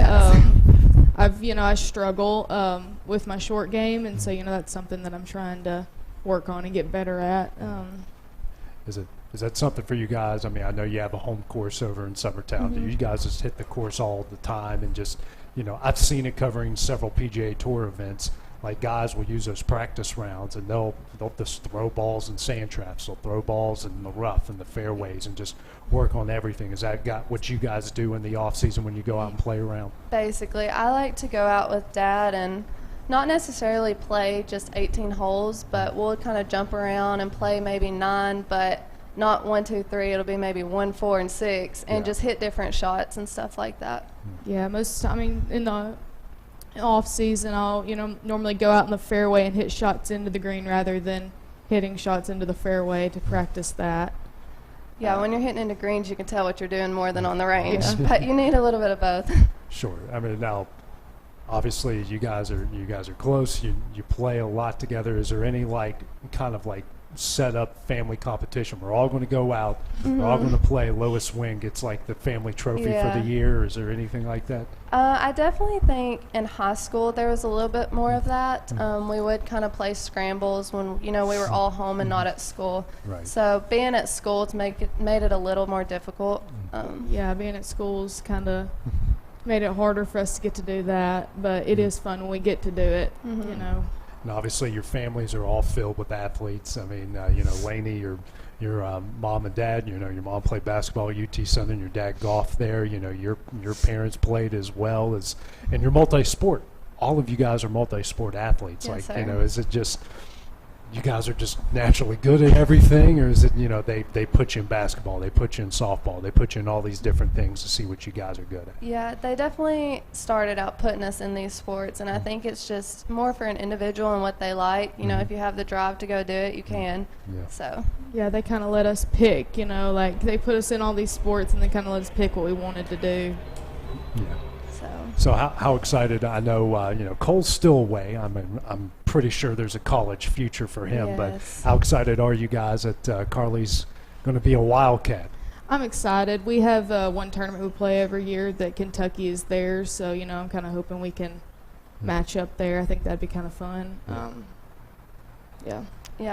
Speaker 16: I struggle with my short game, and so that's something that I'm trying to work on and get better at.
Speaker 1: Is Is that something for you guys? I mean, I know you have a home course over in Summertown. Do you guys just hit the course all the time and just, I've seen it covering several PGA Tour events. Like guys will use those practice rounds and they'll just throw balls in sand traps. They'll throw balls in the rough and the fairways and just work on everything. Is that what you guys do in the off season when you go out and play around?
Speaker 15: Basically, I like to go out with Dad and not necessarily play just 18 holes, but we'll kind of jump around and play maybe 9, but not 1, 2, 3. It'll be maybe 1, 4, and 6, and just hit different shots and stuff like that.
Speaker 16: Yeah, in the off season, I'll normally go out in the fairway and hit shots into the green rather than hitting shots into the fairway to practice that.
Speaker 15: Yeah, when you're hitting into greens, you can tell what you're doing more than on the range, but you need a little bit of both.
Speaker 1: Sure. I mean, now, obviously, you guys are close. You play a lot together. Is there any kind of set up family competition? We're all going to go out. We're all going to play. Lowest win gets the family trophy for the year. Or is there anything like that?
Speaker 15: I definitely think in high school there was a little bit more of that. We would kind of play scrambles when we were all home and not at school.
Speaker 1: Right.
Speaker 15: So being at school made it a little more difficult.
Speaker 16: Being at school's kind of made it harder for us to get to do that, but it is fun when we get to do it.
Speaker 1: And obviously your families are all filled with athletes. I mean, Lainey, your mom and dad, your mom played basketball at UT Southern, your dad golfed there, your parents played as well as, and you're multi-sport. All of you guys are multi-sport athletes.
Speaker 15: Yes,
Speaker 1: Is it just you guys are just naturally good at everything, or is it they put you in basketball, they put you in softball, they put you in all these different things to see what you guys are good at?
Speaker 15: Yeah, they definitely started out putting us in these sports, and I think it's just more for an individual and what they like. If you have the drive to go do it, you can.
Speaker 1: Yeah.
Speaker 15: So
Speaker 16: yeah, they kind of let us pick. They put us in all these sports and they kind of let us pick what we wanted to do.
Speaker 1: Yeah. So how excited? I know Cole's still away. I'm pretty sure there's a college future for him.
Speaker 15: Yes.
Speaker 1: But how excited are you guys that Carly's going to be a Wildcat?
Speaker 16: I'm excited. We have one tournament we play every year that Kentucky is there, so I'm kind of hoping we can match up there. I think that'd be kind of fun.
Speaker 15: Yeah,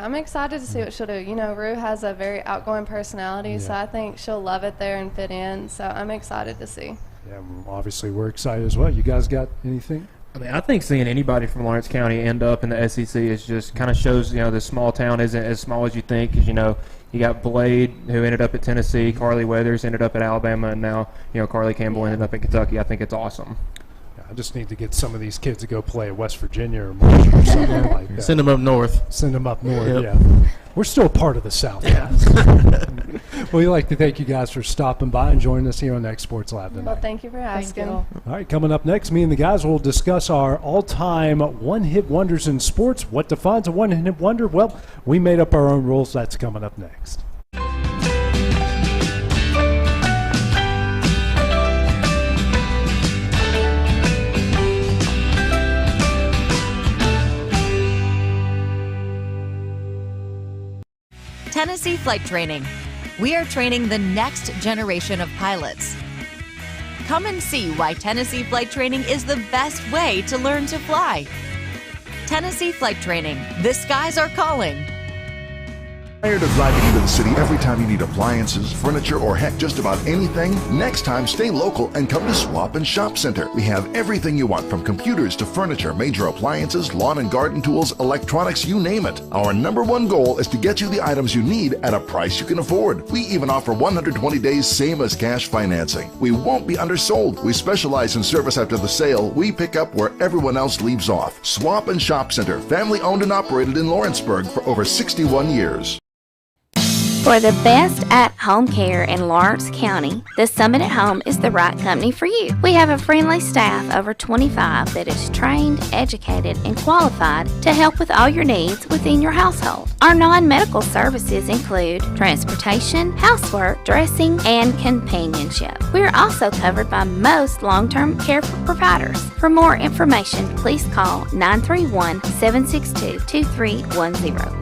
Speaker 15: I'm excited to see what she'll do. Rue has a very outgoing personality, so I think she'll love it there and fit in. So I'm excited to see.
Speaker 1: Yeah, obviously we're excited as well. You guys got anything?
Speaker 8: I mean, I think seeing anybody from Lawrence County end up in the SEC is just kind of shows, this small town isn't as small as you think. Because, you got Blade, who ended up at Tennessee, Carly Weathers ended up at Alabama, and now, Carly Campbell ended up in Kentucky. I think it's awesome.
Speaker 1: I just need to get some of these kids to go play at West Virginia or Marshall or something like that.
Speaker 2: Send them up north.
Speaker 1: Send them up north,
Speaker 2: Yep.
Speaker 1: yeah. We're still part of the South.
Speaker 2: Yeah.
Speaker 1: Well, we'd like to thank you guys for stopping by and joining us here on xSports Live tonight.
Speaker 15: Well, thank you for asking.
Speaker 1: All right, coming up next, me and the guys will discuss our all-time one-hit wonders in sports. What defines a one-hit wonder? Well, we made up our own rules. That's coming up next.
Speaker 17: Tennessee Flight Training. We are training the next generation of pilots. Come and see why Tennessee Flight Training is the best way to learn to fly. Tennessee Flight Training. The skies are calling.
Speaker 18: Tired of driving into the city every time you need appliances, furniture, or heck, just about anything? Next time, stay local and come to Swap and Shop Center. We have everything you want, from computers to furniture, major appliances, lawn and garden tools, electronics, you name it. Our #1 goal is to get you the items you need at a price you can afford. We even offer 120 days same as cash financing. We won't be undersold. We specialize in service after the sale. We pick up where everyone else leaves off. Swap and Shop Center, family owned and operated in Lawrenceburg for over 61 years.
Speaker 19: For the best at-home care in Lawrence County, the Summit at Home is the right company for you. We have a friendly staff, over 25, that is trained, educated, and qualified to help with all your needs within your household. Our non-medical services include transportation, housework, dressing, and companionship. We are also covered by most long-term care providers. For more information, please call 931-762-2310.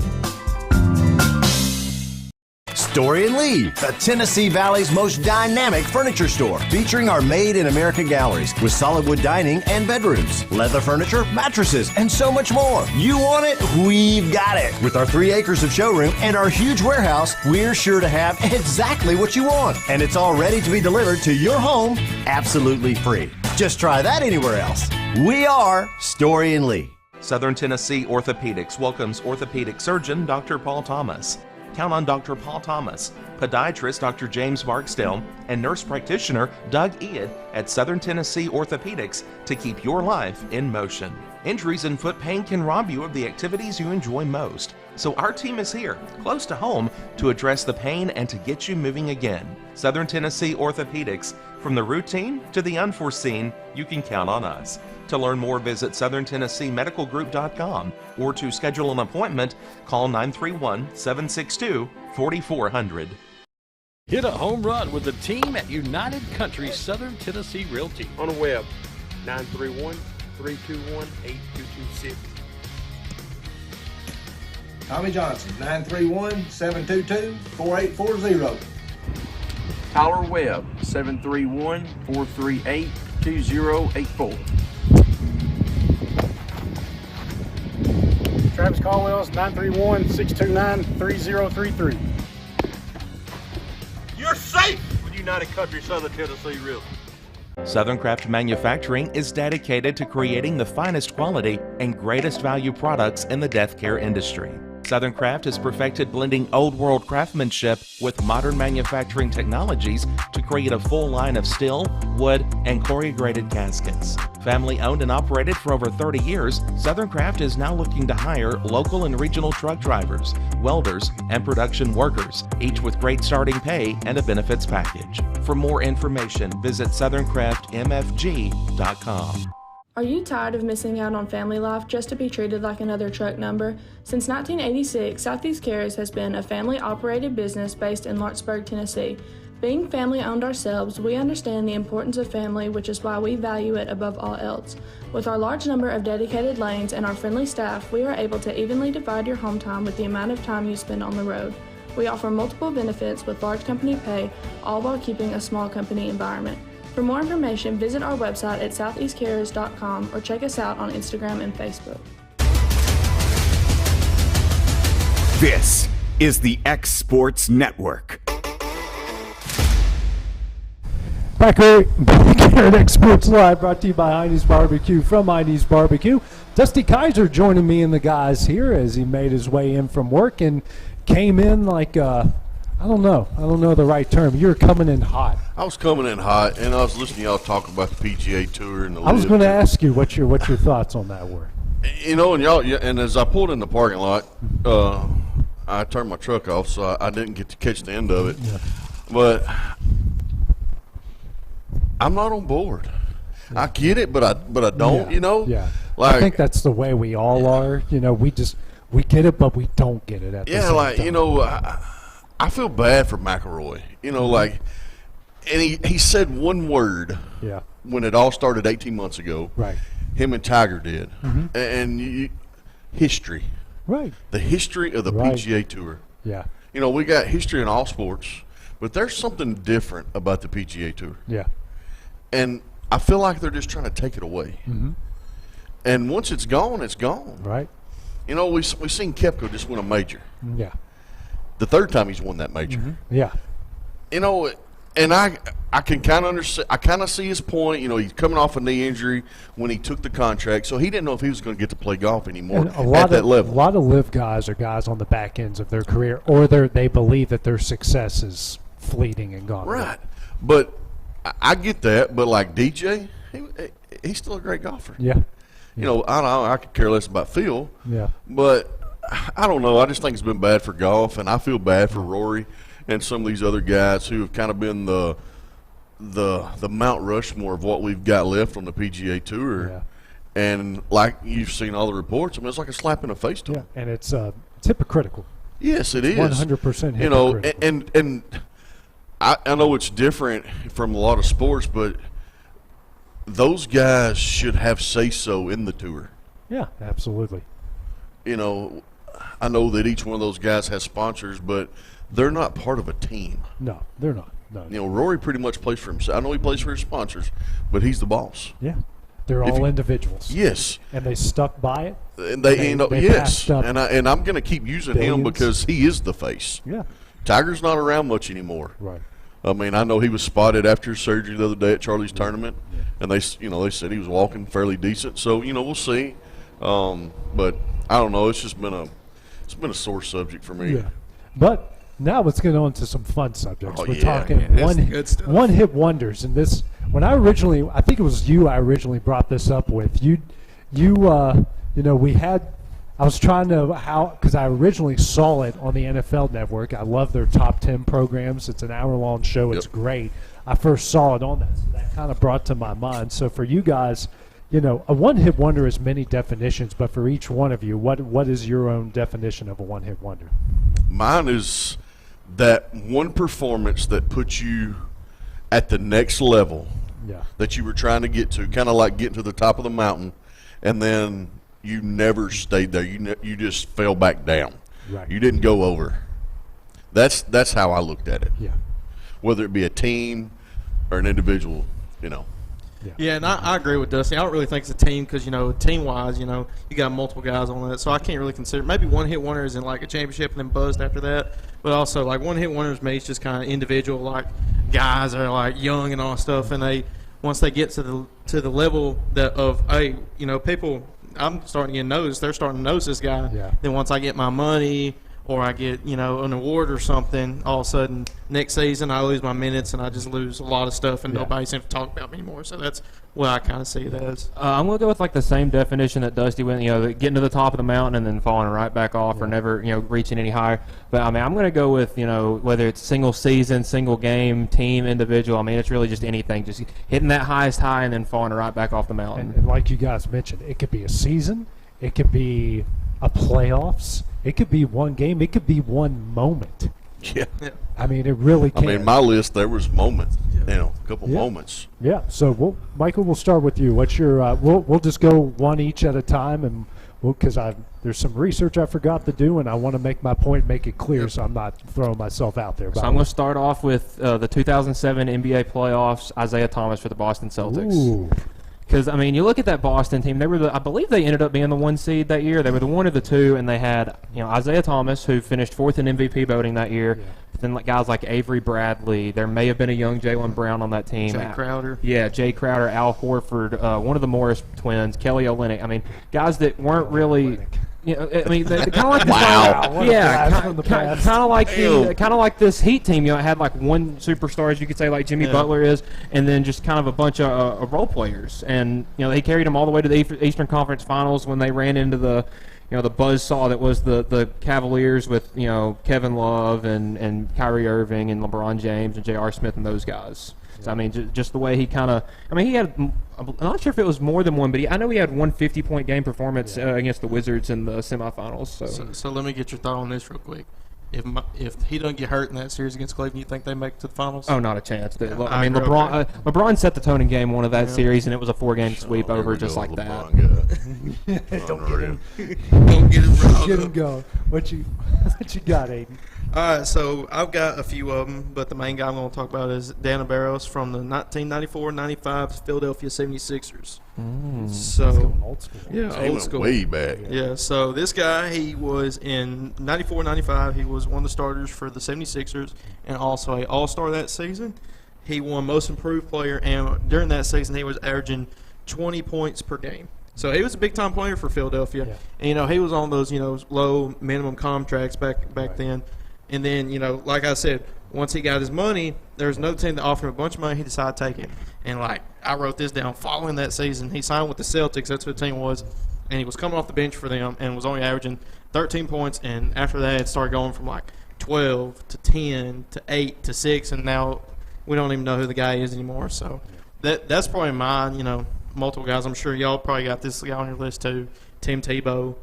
Speaker 20: Story & Lee, the Tennessee Valley's most dynamic furniture store, featuring our Made in America galleries with solid wood dining and bedrooms, leather furniture, mattresses, and so much more. You want it? We've got it. With our 3 acres of showroom and our huge warehouse, we're sure to have exactly what you want. And it's all ready to be delivered to your home absolutely free. Just try that anywhere else. We are Story & Lee.
Speaker 4: Southern Tennessee Orthopedics welcomes orthopedic surgeon Dr. Paul Thomas. Count on Dr. Paul Thomas, podiatrist Dr. James Barksdale, and nurse practitioner Doug Ead at Southern Tennessee Orthopedics to keep your life in motion. Injuries and foot pain can rob you of the activities you enjoy most. So our team is here, close to home, to address the pain and to get you moving again. Southern Tennessee Orthopedics, from the routine to the unforeseen, you can count on us. To learn more, visit SouthernTennesseeMedicalGroup.com, or to schedule an appointment, call 931-762-4400.
Speaker 21: Hit a home run with the team at United Country Southern Tennessee Realty.
Speaker 22: On the web, 931-321-8226.
Speaker 23: Tommy Johnson, 931-722-4840.
Speaker 22: Tyler Webb, 731-438-2084.
Speaker 24: Travis Caldwell's 931-629-3033.
Speaker 22: You're safe with United Country Southern Tennessee Realty.
Speaker 4: Southern Craft Manufacturing is dedicated to creating the finest quality and greatest value products in the death care industry. Southern Craft has perfected blending old world craftsmanship with modern manufacturing technologies to create a full line of steel, wood, and corrugated caskets. Family owned and operated for over 30 years, Southern Craft is now looking to hire local and regional truck drivers, welders, and production workers, each with great starting pay and a benefits package. For more information, visit SouthernCraftMFG.com.
Speaker 25: Are you tired of missing out on family life just to be treated like another truck number? Since 1986, Southeast Cares has been a family-operated business based in Lawrenceburg, Tennessee. Being family-owned ourselves, we understand the importance of family, which is why we value it above all else. With our large number of dedicated lanes and our friendly staff, we are able to evenly divide your home time with the amount of time you spend on the road. We offer multiple benefits with large company pay, all while keeping a small company environment. For more information, visit our website at southeastcarriers.com or check us out on Instagram and Facebook.
Speaker 3: This is the xSports Network.
Speaker 1: Back here at xSports Live, brought to you by Hinie's BBQ from Hinie's BBQ. Dusty Kaiser joining me and the guys here as he made his way in from work and came in like I don't know the right term. You're coming in hot.
Speaker 22: I was coming in hot, and I was listening to y'all talk about the PGA Tour and the
Speaker 1: I was going to ask you what your thoughts on that were.
Speaker 22: You know, and as I pulled in the parking lot, I turned my truck off, so I didn't get to catch the end of it. Yeah. But I'm not on board. I get it, but I don't.
Speaker 1: Yeah.
Speaker 22: You know.
Speaker 1: Yeah.
Speaker 22: Like,
Speaker 1: I think that's the way we all are. You know, we get it, but we don't get it at the same time.
Speaker 22: You know. I feel bad for McElroy. You know, like, and he said one word.
Speaker 1: Yeah.
Speaker 22: When it all started 18 months ago.
Speaker 1: Right.
Speaker 22: Him and Tiger did. Mm-hmm. And history.
Speaker 1: Right.
Speaker 22: The history of the PGA Tour.
Speaker 1: Yeah.
Speaker 22: You know, we got history in all sports, but there's something different about the PGA Tour.
Speaker 1: Yeah.
Speaker 22: And I feel like they're just trying to take it away.
Speaker 1: Mm-hmm.
Speaker 22: And once it's gone, it's gone.
Speaker 1: Right.
Speaker 22: You know, we seen Koepka just win a major.
Speaker 1: Yeah.
Speaker 22: The third time he's won that major.
Speaker 1: Mm-hmm. Yeah.
Speaker 22: You know, and I can kind of understand. I kind of see his point. You know, he's coming off a knee injury when he took the contract, so he didn't know if he was going to get to play golf anymore at that level.
Speaker 1: A lot of live guys are guys on the back ends of their career, or they believe that their success is fleeting and gone.
Speaker 22: Right. But I get that. But like DJ, he's still a great golfer.
Speaker 1: Yeah.
Speaker 22: You know, I could care less about Phil.
Speaker 1: Yeah.
Speaker 22: But I don't know. I just think it's been bad for golf, and I feel bad for Rory and some of these other guys who have kind of been the Mount Rushmore of what we've got left on the PGA Tour.
Speaker 1: Yeah.
Speaker 22: And like you've seen all the reports, I mean, it's like a slap in the face to them.
Speaker 1: And it's hypocritical.
Speaker 22: Yes, it is.
Speaker 1: 100% hypocritical.
Speaker 22: You know, and I know it's different from a lot of sports, but those guys should have say-so in the tour.
Speaker 1: Yeah, absolutely.
Speaker 22: You know, I know that each one of those guys has sponsors, but they're not part of a team.
Speaker 1: No, they're not. No.
Speaker 22: You know, Rory pretty much plays for himself. I know he plays for his sponsors, but he's the boss.
Speaker 1: Yeah. They're all individuals.
Speaker 22: Yes.
Speaker 1: And they stuck by it.
Speaker 22: And they yes.
Speaker 1: passed up
Speaker 22: And I'm going to keep using him
Speaker 1: billions.
Speaker 22: because he is the face.
Speaker 1: Yeah.
Speaker 22: Tiger's not around much anymore.
Speaker 1: Right.
Speaker 22: I mean, I know he was spotted after his surgery the other day at Charlie's tournament, and they said he was walking fairly decent. So we'll see. But I don't know. It's just been a sore subject for me.
Speaker 1: Yeah. But now let's get on to some fun subjects.
Speaker 22: Oh,
Speaker 1: We're
Speaker 22: yeah.
Speaker 1: talking one-hit wonders. And this, when I think it was you I originally brought this up with. I was trying to, because I originally saw it on the NFL Network. I love their top 10 programs. It's an hour-long show. It's great. I first saw it on that, so that kind of brought to my mind. So for you guys, a one-hit wonder has many definitions, but for each one of you, what is your own definition of a one-hit wonder?
Speaker 22: Mine is that one performance that puts you at the next level that you were trying to get to, kind of like getting to the top of the mountain, and then you never stayed there. You just fell back down.
Speaker 1: Right.
Speaker 22: You didn't go over. That's how I looked at it.
Speaker 1: Yeah.
Speaker 22: Whether it be a team or an individual,
Speaker 2: Yeah, and I agree with Dusty. I don't really think it's a team because, team-wise, you got multiple guys on that. So I can't really consider – maybe one-hit wonder is in, like, a championship and then buzzed after that. But also, like, one-hit wonders to me is just kind of individual, like, guys that are, like, young and all stuff. And once they get to the level of, hey, people – I'm starting to get noticed. They're starting to notice this guy.
Speaker 1: Yeah.
Speaker 2: Then once I get my money or I get, an award or something, all of a sudden next season I lose my minutes and I just lose a lot of stuff and nobody seems to talk about me anymore. So that's what I kind of see it as.
Speaker 8: I'm going to go with like the same definition that Dusty went, getting to the top of the mountain and then falling right back off or never, reaching any higher. But, I mean, I'm going to go with, whether it's single season, single game, team, individual. I mean, it's really just anything. Just hitting that highest high and then falling right back off the mountain.
Speaker 1: And like you guys mentioned, it could be a season. It could be a playoffs. It could be one game. It could be one moment.
Speaker 22: Yeah.
Speaker 1: I mean, it really can.
Speaker 22: I mean, my list, there was moments, a couple moments.
Speaker 1: Yeah. So, Michael, we'll start with you. What's your we'll just go one each at a time, and because there's some research I forgot to do, and I want to make my point, make it clear, so I'm not throwing myself out there.
Speaker 8: So I'm going to start off with the 2007 NBA playoffs, Isaiah Thomas for the Boston Celtics.
Speaker 1: Ooh.
Speaker 8: Because, I mean, you look at that Boston team, I believe they ended up being the 1 seed that year. They were the 1 or the 2, and they had, Isaiah Thomas, who finished 4th in MVP voting that year. Yeah. Then guys like Avery Bradley. There may have been a young Jaylen Brown on that team.
Speaker 2: Jay Crowder.
Speaker 8: Yeah, Jay Crowder, Al Horford, one of the Morris twins, Kelly Olynyk. I mean, guys that weren't really... they're kind of like kind of like this Heat team. It had like one superstar, as you could say, like Jimmy Butler is, and then just kind of a bunch of role players. And they carried them all the way to the Eastern Conference Finals when they ran into the the buzzsaw that was the Cavaliers with Kevin Love and Kyrie Irving and LeBron James and J.R. Smith and those guys. So, I mean, just the way he kind of – I mean, he had – I'm not sure if it was more than one, but I know he had one 50-point game performance against the Wizards in the semifinals. So
Speaker 2: let me get your thought on this real quick. If he doesn't get hurt in that series against Cleveland, you think they make it to the finals?
Speaker 8: Oh, not a chance. I mean, LeBron set the tone in game 1 of that series, and it was a 4-game sweep over just like that.
Speaker 1: Don't get him Get him going. What you got, Aiden?
Speaker 2: All right, so I've got a few of them, but the main guy I'm going to talk about is Dan Barros from the 1994-95 Philadelphia 76ers. So,
Speaker 1: old school.
Speaker 22: Yeah, old school. Way back.
Speaker 2: Yeah, so this guy, he was in 94-95. He was one of the starters for the 76ers and also an all-star that season. He won Most Improved Player, and during that season, he was averaging 20 points per game. So he was a big-time player for Philadelphia. Yeah. And, he was on those, low minimum contracts back then. And then, like I said, once he got his money, there was no team that offered him a bunch of money. He decided to take it. And, I wrote this down. Following that season, he signed with the Celtics. That's who the team was. And he was coming off the bench for them and was only averaging 13 points. And after that, it started going from, 12 to 10 to 8 to 6. And now we don't even know who the guy is anymore. So that's probably mine, multiple guys. I'm sure y'all probably got this guy on your list, too. Tim Tebow.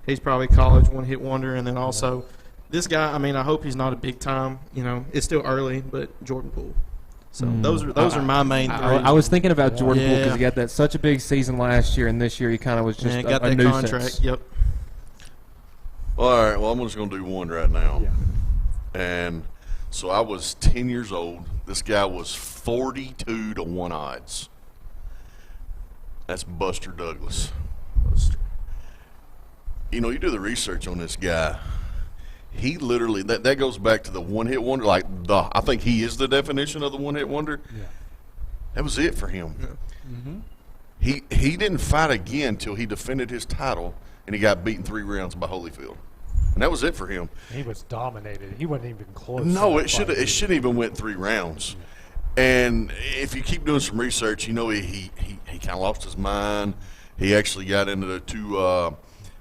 Speaker 2: He's probably college one-hit wonder. And then also – this guy, I mean, I hope he's not a big time. It's still early, but Jordan Poole. So those are my main 3.
Speaker 8: I was thinking about Jordan Poole because he got such a big season last year, and this year he kind of was just
Speaker 2: got
Speaker 8: a
Speaker 2: that
Speaker 8: nuisance.
Speaker 2: Contract. Yep.
Speaker 22: Well, all right. Well, I'm just going to do one right now.
Speaker 1: Yeah.
Speaker 22: And so I was 10 years old. This guy was 42 to 1 odds. That's Buster Douglas. You know, you do the research on this guy. He literally, that goes back to the one-hit wonder. I think he is the definition of the one-hit wonder.
Speaker 1: Yeah.
Speaker 22: That was it for him.
Speaker 1: Yeah. Mm-hmm.
Speaker 22: He didn't fight again until he defended his title, and he got beaten 3 rounds by Holyfield. And that was it for him.
Speaker 1: He was dominated. He wasn't even close.
Speaker 22: No, it should even went 3 rounds. And if you keep doing some research, you know he kind of lost his mind. He actually got into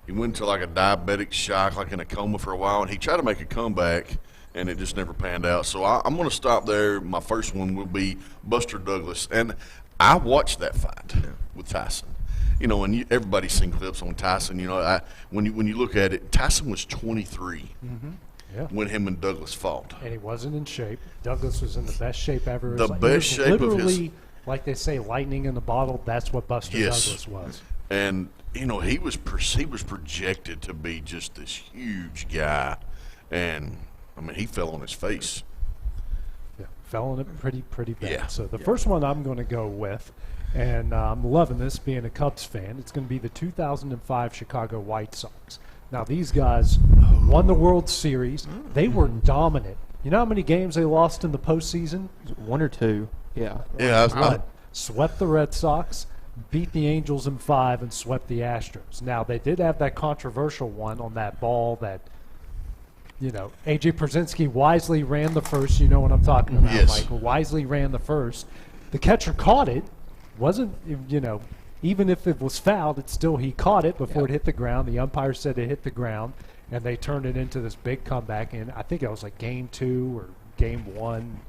Speaker 22: he went into like a diabetic shock, like in a coma for a while, and he tried to make a comeback, and it just never panned out. So I'm going to stop there. My first one will be Buster Douglas, and I watched that fight with Tyson. You know, and everybody's seen clips on Tyson. You know, when you look at it, Tyson was 23 when him and Douglas fought,
Speaker 1: and he wasn't in shape. Douglas was in the best shape ever.
Speaker 22: The best shape of his.
Speaker 1: Like they say, lightning in the bottle. That's what Buster Douglas was.
Speaker 22: And you know, he was projected to be just this huge guy, and I mean, he fell on his face.
Speaker 1: Yeah, fell on it pretty bad.
Speaker 22: Yeah.
Speaker 1: So the first one I'm going to go with, and I'm loving this being a Cubs fan, it's going to be the 2005 Chicago White Sox. Now, these guys won the World Series. They were dominant. You know how many games they lost in the postseason?
Speaker 8: 1 or 2. Yeah.
Speaker 22: Yeah.
Speaker 1: Swept the Red Sox, beat the Angels in 5, and swept the Astros. Now, they did have that controversial one on that ball that, you know, A.J. Przinsky wisely ran the first. You know what I'm talking about, Michael. Wisely ran the first. The catcher caught it. Wasn't, you know, even if it was fouled, he caught it before it hit the ground. The umpire said it hit the ground, and they turned it into this big comeback. And I think it was like Game 2 or Game 1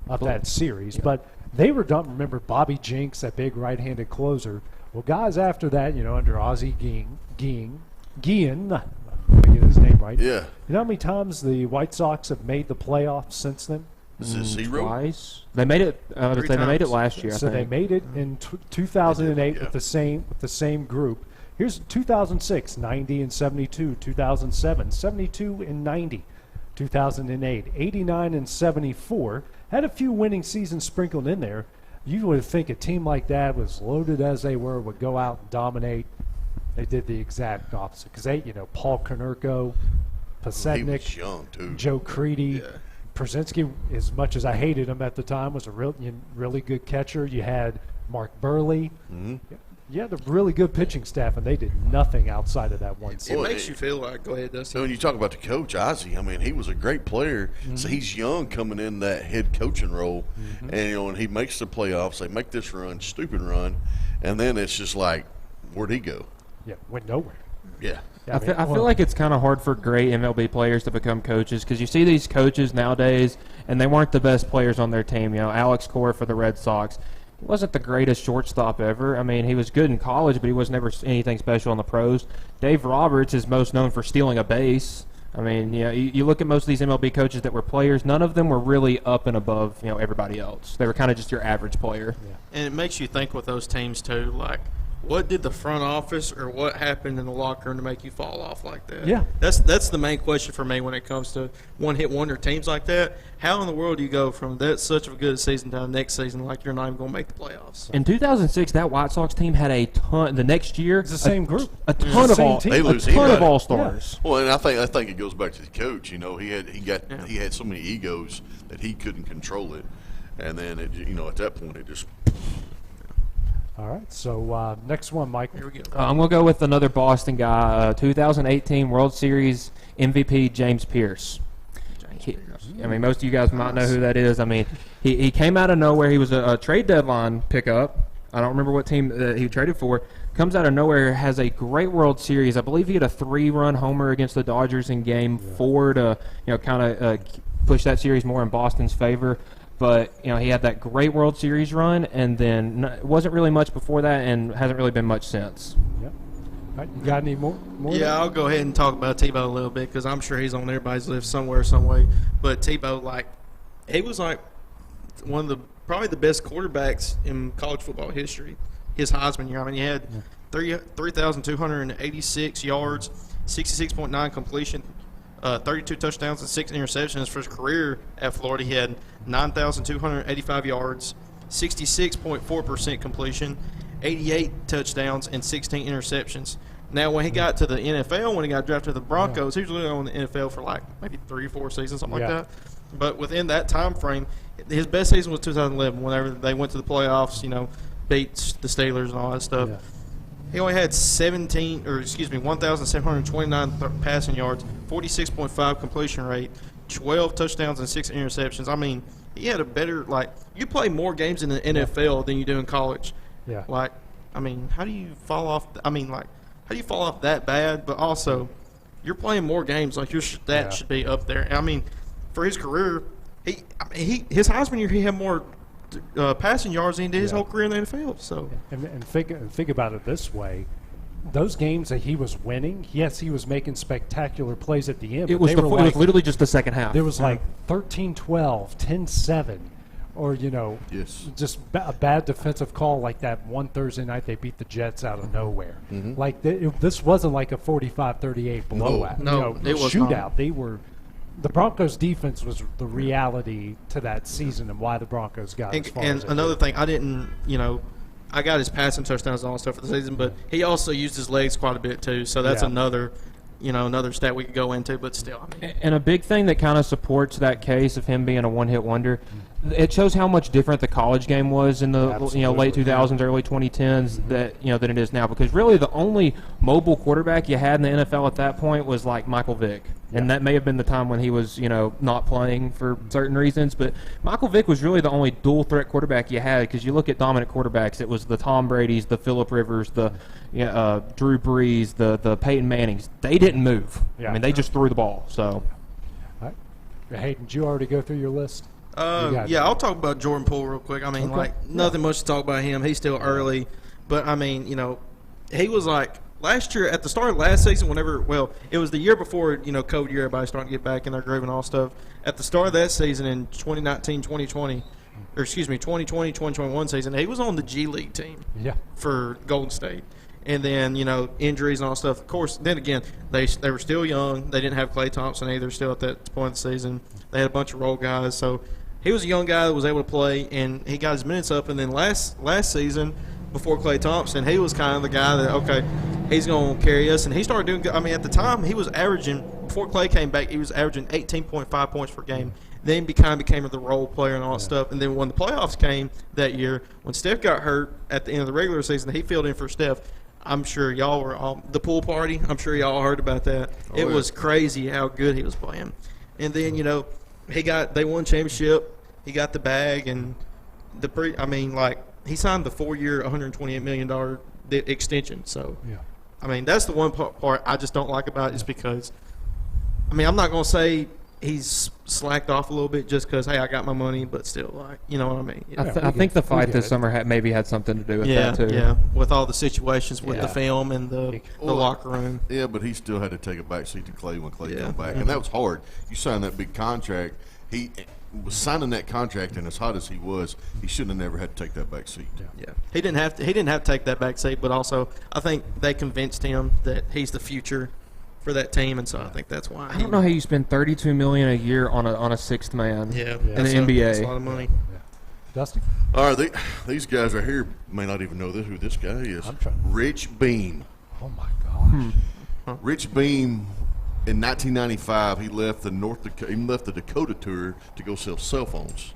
Speaker 1: of that series. Yeah. But they were done. Remember Bobby Jinks, that big right-handed closer. Well, guys after that, you know, under Ozzie Guillen, let me get his name right.
Speaker 22: Yeah.
Speaker 1: You know how many times the White Sox have made the playoffs since then?
Speaker 22: Is it 0?
Speaker 8: Twice. They made it. They made it last year.
Speaker 1: So they made it in 2008 with the same group. Here's 2006, 90 and 72. 2007, 72 and 90. 2008, 89 and 74. Had a few winning seasons sprinkled in there. You would think a team like that, was loaded as they were, would go out and dominate. They did the exact opposite because they, you know, Paul Konerko, Pasetnik, Joe Creedy.
Speaker 22: Yeah.
Speaker 1: Przinsky, as much as I hated him at the time, was a really good catcher. You had Mark Burley.
Speaker 22: Mm-hmm.
Speaker 1: You had a really good pitching staff, and they did nothing outside of that one season.
Speaker 2: It makes you feel like, go ahead, Dusty.
Speaker 22: So when you talk about the coach, Ozzie, I mean, he was a great player. Mm-hmm. So he's young coming in that head coaching role. Mm-hmm. And, you know, when he makes the playoffs, they make this run, stupid run, and then it's just like, where'd he go?
Speaker 1: Yeah, went nowhere.
Speaker 22: Yeah.
Speaker 8: I feel like it's kind of hard for great MLB players to become coaches because you see these coaches nowadays, and they weren't the best players on their team. You know, Alex Cora for the Red Sox. He wasn't the greatest shortstop ever. I mean, he was good in college, but he was never anything special in the pros. Dave Roberts is most known for stealing a base. I mean, you know, you look at most of these MLB coaches that were players, none of them were really up and above, you know, everybody else. They were kind of just your average player.
Speaker 2: Yeah. And it makes you think with those teams, too, like, what did the front office or what happened in the locker room to make you fall off like that?
Speaker 1: Yeah.
Speaker 2: That's the main question for me when it comes to one-hit wonder teams like that. How in the world do you go from that such a good season to the next season like you're not even going to make the playoffs?
Speaker 8: In 2006, that White Sox team had a ton. The next year,
Speaker 1: it's the same group.
Speaker 8: A ton of all-stars.
Speaker 22: Yeah. Well, and I think it goes back to the coach. You know, he had so many egos that he couldn't control it, and then at that point it just.
Speaker 1: All right, so next one, Mike.
Speaker 2: Here we go.
Speaker 8: I'm going to go with another Boston guy, 2018 World Series MVP James Pierce. I mean, most of you guys might know who that is. I mean, he came out of nowhere. He was a trade deadline pickup. I don't remember what team he traded for. Comes out of nowhere, has a great World Series. I believe he had a 3-run homer against the Dodgers in Game 4 to kind of push that series more in Boston's favor. But, you know, he had that great World Series run, and then it wasn't really much before that and hasn't really been much since.
Speaker 1: Yep. All right, you got any more?
Speaker 2: Yeah, I'll go ahead and talk about Tebow a little bit because I'm sure he's on everybody's list somewhere, some way. But Tebow, he was one of the probably the best quarterbacks in college football history. His Heisman year, I mean, he had 3,286 yards, 66.9 completion, 32 touchdowns and 6 interceptions. For his career at Florida, he had 9,285 yards, 66.4% completion, 88 touchdowns, and 16 interceptions. Now, when he got to the NFL, when he got drafted to the Broncos, he was really on the NFL for like maybe 3 or 4 seasons, something like that. But within that time frame, his best season was 2011, whenever they went to the playoffs, beat the Steelers and all that stuff. Yeah. He only had 1,729 passing yards, 46.5 completion rate, 12 touchdowns and 6 interceptions. I mean, he had a better, you play more games in the NFL than you do in college.
Speaker 1: Yeah.
Speaker 2: How do you fall off? How do you fall off that bad? But also, you're playing more games. Your stats should be up there. For his career, his Heisman year, he had more passing yards than he did his whole career in the NFL. So,
Speaker 1: and think about it this way: those games that he was winning, yes, he was making spectacular plays at the end.
Speaker 8: It was literally just the second half.
Speaker 1: There was 13-12, 10-7. Or, just a bad defensive call like that one Thursday night they beat the Jets out of nowhere. Mm-hmm. This wasn't like a 45-38 blowout.
Speaker 2: No, it was
Speaker 1: shootout.
Speaker 2: Not.
Speaker 1: The Broncos' defense was the reality to that season and why the Broncos got as far as
Speaker 2: another thing, I got his passing touchdowns and all that stuff for the season, but he also used his legs quite a bit too. So that's another stat we could go into, but still.
Speaker 8: And a big thing that kind of supports that case of him being a one-hit wonder, it shows how much different the college game was in the late 2000s, early 2010s than it is now. Because really, the only mobile quarterback you had in the NFL at that point was Michael Vick, and that may have been the time when he was not playing for certain reasons. But Michael Vick was really the only dual threat quarterback you had. Because you look at dominant quarterbacks, it was the Tom Brady's, the Phillip Rivers, the Drew Brees, the Peyton Mannings. They didn't move. Yeah. They just threw the ball. So,
Speaker 1: right. Hayden, did you already go through your list?
Speaker 2: I'll talk about Jordan Poole real quick. Nothing much to talk about him. He's still early. But, he was last year, at the start of last season, it was the year before, COVID year, everybody starting to get back in their groove and all stuff. At the start of that season in 2019-2020, 2020-2021 season, he was on the G League team for Golden State. And then, injuries and all stuff. Of course, then again, they were still young. They didn't have Klay Thompson either still at that point of the season. They had a bunch of role guys. So he was a young guy that was able to play, and he got his minutes up. And then last season, before Klay Thompson, he was kind of the guy that, he's going to carry us. And he started doing good. At the time, he was averaging, before Klay came back, he was averaging 18.5 points per game. Then he kind of became the role player and all that stuff. And then when the playoffs came that year, when Steph got hurt at the end of the regular season, he filled in for Steph. I'm sure y'all were all the pool party. I'm sure y'all heard about that. It was crazy how good he was playing. And then they won championship. He got the bag and he signed the 4-year, $128 million extension. So that's the one part I just don't like about it is because I'm not gonna say he's slacked off a little bit just because, hey, I got my money, but still, you know what I mean?
Speaker 8: I think the fight this summer maybe had something to do with that, too.
Speaker 2: Yeah, with all the situations with the film and the locker room.
Speaker 22: Yeah, but he still had to take a back seat to Klay when Klay came back, and that was hard. You signed that big contract. He was signing that contract, and as hot as he was, he shouldn't have never had to take that back seat.
Speaker 2: Yeah. He didn't have to take that back seat, but also I think they convinced him that he's the future for that team, and so I think that's why.
Speaker 8: I don't know how you spend $32 million a year on a sixth man. in the NBA.
Speaker 2: That's a lot of money.
Speaker 1: Dusty.
Speaker 22: All right, these guys right here may not even know who this guy is. Rich Beam.
Speaker 1: Oh my gosh.
Speaker 22: Rich Beam. In 1995, he left the Dakota tour to go sell cell phones.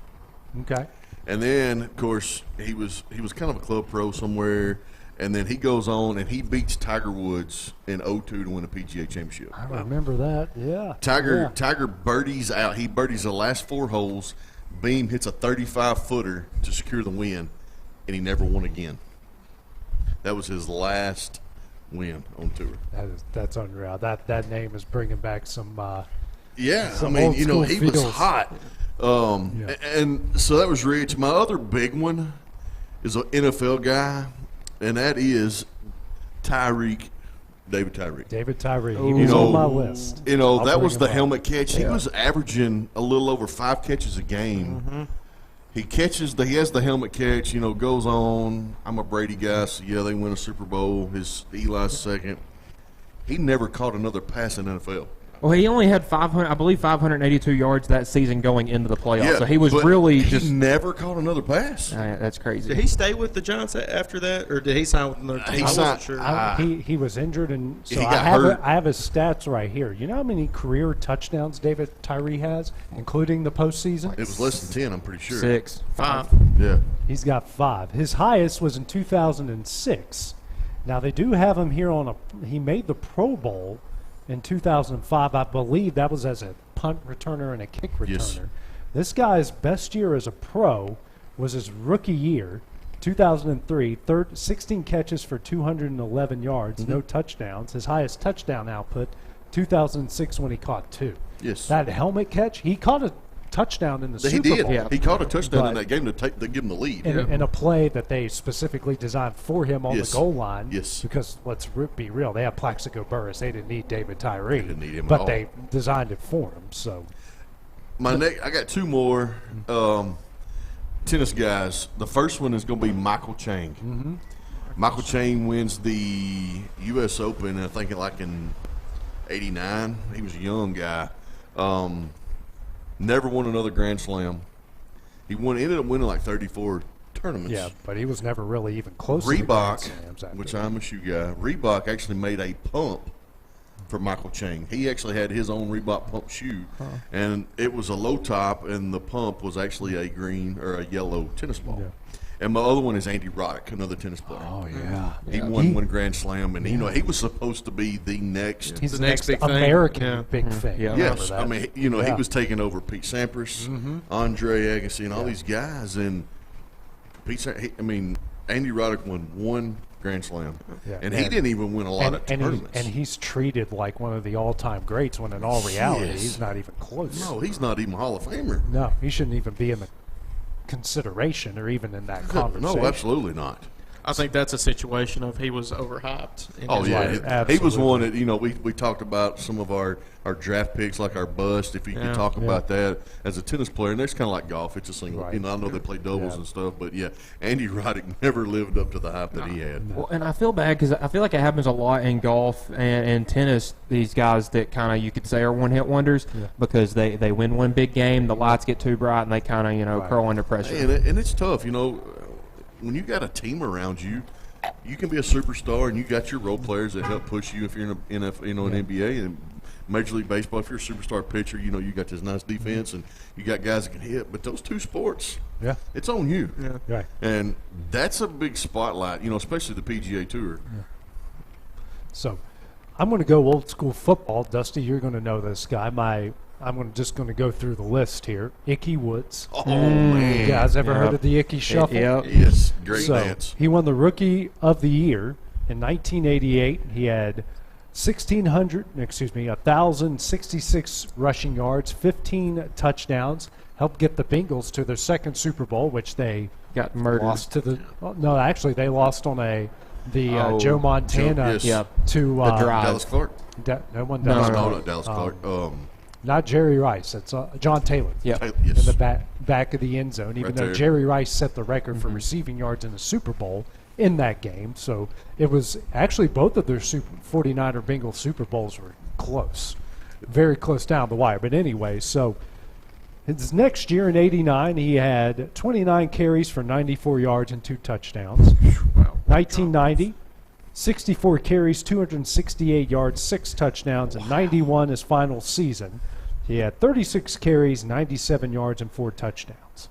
Speaker 1: Okay.
Speaker 22: And then, of course, he was kind of a club pro somewhere. And then he goes on and he beats Tiger Woods in 2002 to win a PGA Championship.
Speaker 1: I remember that, yeah.
Speaker 22: Tiger birdies out. He birdies the last 4 holes. Beam hits a 35-footer to secure the win, and he never won again. That was his last win on tour.
Speaker 1: That's unreal. That name is bringing back some
Speaker 22: some he was hot. And so that was Rich. My other big one is an NFL guy. And that is David Tyreek.
Speaker 1: David Tyreek. He was on my list.
Speaker 22: That was the helmet catch. He was averaging a little over 5 catches a game.
Speaker 2: Mm-hmm.
Speaker 22: He has the helmet catch, goes on. I'm a Brady guy, so they win a Super Bowl. Eli's second. he never caught another pass in the NFL.
Speaker 8: Well, he only had 582 yards that season going into the playoffs. So he was really
Speaker 22: he never caught another pass.
Speaker 8: That's crazy.
Speaker 2: Did he stay with the Giants after that, or did he sign with another team? I wasn't sure.
Speaker 1: He was injured, and so
Speaker 22: he
Speaker 1: I have his stats right here. You know how many career touchdowns David Tyree has, including the postseason?
Speaker 22: It was less than 10, I'm pretty sure.
Speaker 8: 6.
Speaker 2: 5.
Speaker 22: Yeah.
Speaker 1: He's got 5. His highest was in 2006. Now, they do have him here he made the Pro Bowl in 2005. I believe that was as a punt returner and a kick returner.
Speaker 22: Yes.
Speaker 1: This guy's best year as a pro was his rookie year, 2003, 16 catches for 211 yards, no touchdowns. His highest touchdown output, 2006, when he caught 2.
Speaker 22: Yes.
Speaker 1: That helmet catch, he caught a touchdown in the
Speaker 22: He
Speaker 1: Super
Speaker 22: did.
Speaker 1: Bowl.
Speaker 22: Yeah. He caught a touchdown in that game to give him the lead.
Speaker 1: In a play that they specifically designed for him on the goal line.
Speaker 22: Yes.
Speaker 1: Because let's be real, they had Plaxico Burress. They didn't need David Tyree.
Speaker 22: They didn't need him at
Speaker 1: but
Speaker 22: all.
Speaker 1: they designed it for him. So
Speaker 22: I got 2 more tennis guys. The first one is going to be Michael Chang.
Speaker 1: Mm-hmm.
Speaker 22: Michael Chang wins the U.S. Open, I think, like in '89. He was a young guy. Never won another Grand Slam. He ended up winning like 34 tournaments.
Speaker 1: yeah, but he was never really even close to the Grand
Speaker 22: Reebok,
Speaker 1: Slams after
Speaker 22: which
Speaker 1: that.
Speaker 22: I'm a shoe guy, Reebok actually made a pump for Michael Chang. He actually had his own Reebok pump shoe, and it was a low top, and the pump was actually a green or a yellow tennis ball.
Speaker 1: Yeah.
Speaker 22: And my other one is Andy Roddick, another tennis player.
Speaker 1: Oh, yeah.
Speaker 22: He won one Grand Slam, and he was supposed to be the next.
Speaker 1: He's the next big American big thing.
Speaker 22: Yeah. Yes,
Speaker 1: that.
Speaker 22: I mean, he was taking over Pete Sampras, Andre Agassi, and all these guys. And Andy Roddick won one Grand Slam, and he didn't even win a lot of tournaments.
Speaker 1: And he's treated like one of the all-time greats when in all reality he's not even close.
Speaker 22: No, he's not even Hall of Famer.
Speaker 1: No, he shouldn't even be in the consideration or even in that conversation.
Speaker 22: No, absolutely not.
Speaker 2: I think that's a situation of he was overhyped.
Speaker 22: Oh, yeah. He was one that, we talked about some of our draft picks, like our bust, if you could talk about that as a tennis player. And that's kind of like golf. It's a single.
Speaker 1: Right.
Speaker 22: I know they play doubles and stuff, but, Andy Roddick never lived up to the hype that he had.
Speaker 8: Well, and I feel bad because I feel like it happens a lot in golf and tennis, these guys that kind of, you could say, are one-hit wonders because they win one big game, the lights get too bright, and they kind of, curl under pressure.
Speaker 22: And it's tough, when you got a team around you, you can be a superstar, and you got your role players that help push you if you're in an NBA and Major League Baseball. If you're a superstar pitcher, you got this nice defense, and you got guys that can hit. But those two sports, it's on you.
Speaker 1: Yeah. Right.
Speaker 22: And that's a big spotlight, especially the PGA Tour.
Speaker 1: Yeah. So I'm going to go old school football. Dusty, you're going to know this guy. I'm just going to go through the list here. Icky Woods.
Speaker 22: Oh, man.
Speaker 1: You guys ever heard of the Icky Shuffle?
Speaker 22: Yes, great dance.
Speaker 1: He won the Rookie of the Year in 1988. He had 1,066 rushing yards, 15 touchdowns, helped get the Bengals to their second Super Bowl, which they
Speaker 8: got murdered.
Speaker 1: Lost to the no, actually they lost on Joe Montana to
Speaker 8: the drive.
Speaker 22: Dallas Clark.
Speaker 1: No,
Speaker 22: not Dallas Clark.
Speaker 1: Not Jerry Rice. It's John Taylor.
Speaker 22: Yes.
Speaker 1: In the back of the end zone, even though
Speaker 22: there.
Speaker 1: Jerry Rice set the record for receiving yards in the Super Bowl in that game. So it was actually both of their 49er Bengals Super Bowls were close. Very close down the wire. But anyway, so his next year in 89, he had 29 carries for 94 yards and 2 touchdowns.
Speaker 22: Wow.
Speaker 1: 1990, 64 carries, 268 yards, 6 touchdowns, and 91 his final season. He had 36 carries, 97 yards, and 4 touchdowns.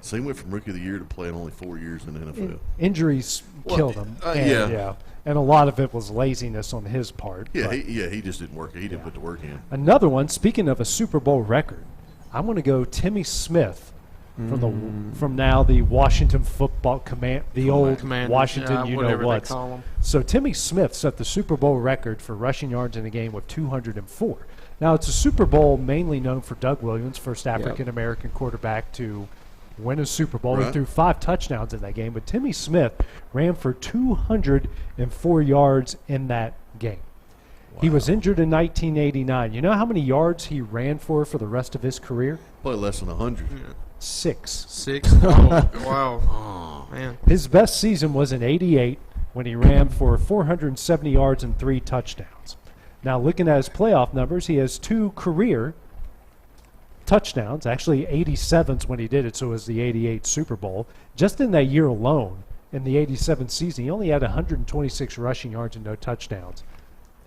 Speaker 22: So he went from Rookie of the Year to playing only 4 years in the NFL.
Speaker 1: Injuries killed him.
Speaker 22: And
Speaker 1: a lot of it was laziness on his part.
Speaker 22: He just didn't work. He didn't put the work in.
Speaker 1: Another one, speaking of a Super Bowl record, I'm going to go Timmy Smith from now the Washington Football Command, the old
Speaker 2: Commanders,
Speaker 1: Washington
Speaker 2: whatever they
Speaker 1: what.
Speaker 2: call 'em.
Speaker 1: So Timmy Smith set the Super Bowl record for rushing yards in a game with 204. Now it's a Super Bowl mainly known for Doug Williams, first African-American quarterback to win a Super Bowl. He threw 5 touchdowns in that game, but Timmy Smith ran for 204 yards in that game. Wow. He was injured in 1989. You know how many yards he ran for the rest of his career?
Speaker 22: Probably less than 100.
Speaker 1: 6.
Speaker 2: 6? Oh, wow. Oh, man.
Speaker 1: His best season was in 88 when he ran for 470 yards and 3 touchdowns. Now, looking at his playoff numbers, he has 2 career touchdowns, actually 87s when he did it, so it was the 88 Super Bowl. Just in that year alone, in the 87 season, he only had 126 rushing yards and no touchdowns.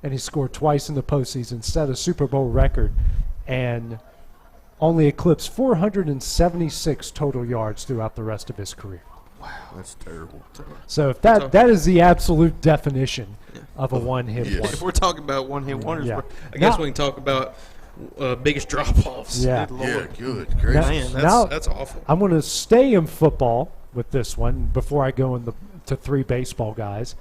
Speaker 1: And he scored twice in the postseason, set a Super Bowl record, and only eclipsed 476 total yards throughout the rest of his career.
Speaker 22: Wow, that's terrible.
Speaker 1: So if that is the absolute definition of a one-hit wonder.
Speaker 2: If we're talking about one-hit wonders,
Speaker 1: Yeah.
Speaker 2: I guess we can talk about biggest drop-offs.
Speaker 1: Yeah.
Speaker 2: Good Lord.
Speaker 22: Yeah, good gracious.
Speaker 2: Man, that's awful.
Speaker 1: I'm going to stay in football with this one before I go to 3 baseball guys.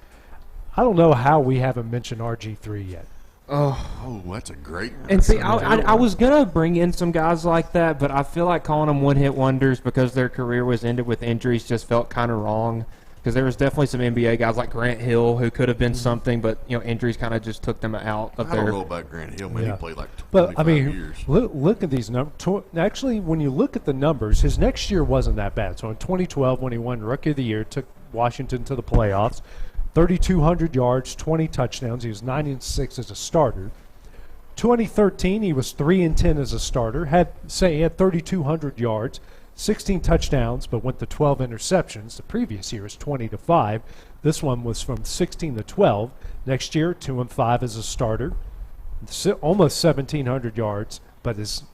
Speaker 1: I don't know how we haven't mentioned RG3 yet.
Speaker 22: Oh, that's a great one.
Speaker 8: And see, I was going to bring in some guys like that, but I feel like calling them one-hit wonders because their career was ended with injuries just felt kind of wrong. Because there was definitely some NBA guys like Grant Hill who could have been something, but injuries kind of just took them out of their.
Speaker 22: I don't know about Grant Hill, man.
Speaker 1: Yeah.
Speaker 22: He played like 25
Speaker 1: But I mean,
Speaker 22: years.
Speaker 1: look at these numbers. Actually, when you look at the numbers, his next year wasn't that bad. So in 2012, when he won Rookie of the Year, took Washington to the playoffs, 3,200 yards, 20 touchdowns. He was 9-6 as a starter. 2013, he was 3-10 as a starter. He had 3,200 yards, 16 touchdowns, but went to 12 interceptions. The previous year was 20-5. This one was from 16-12. Next year, 2-5 as a starter, almost 1,700 yards, but his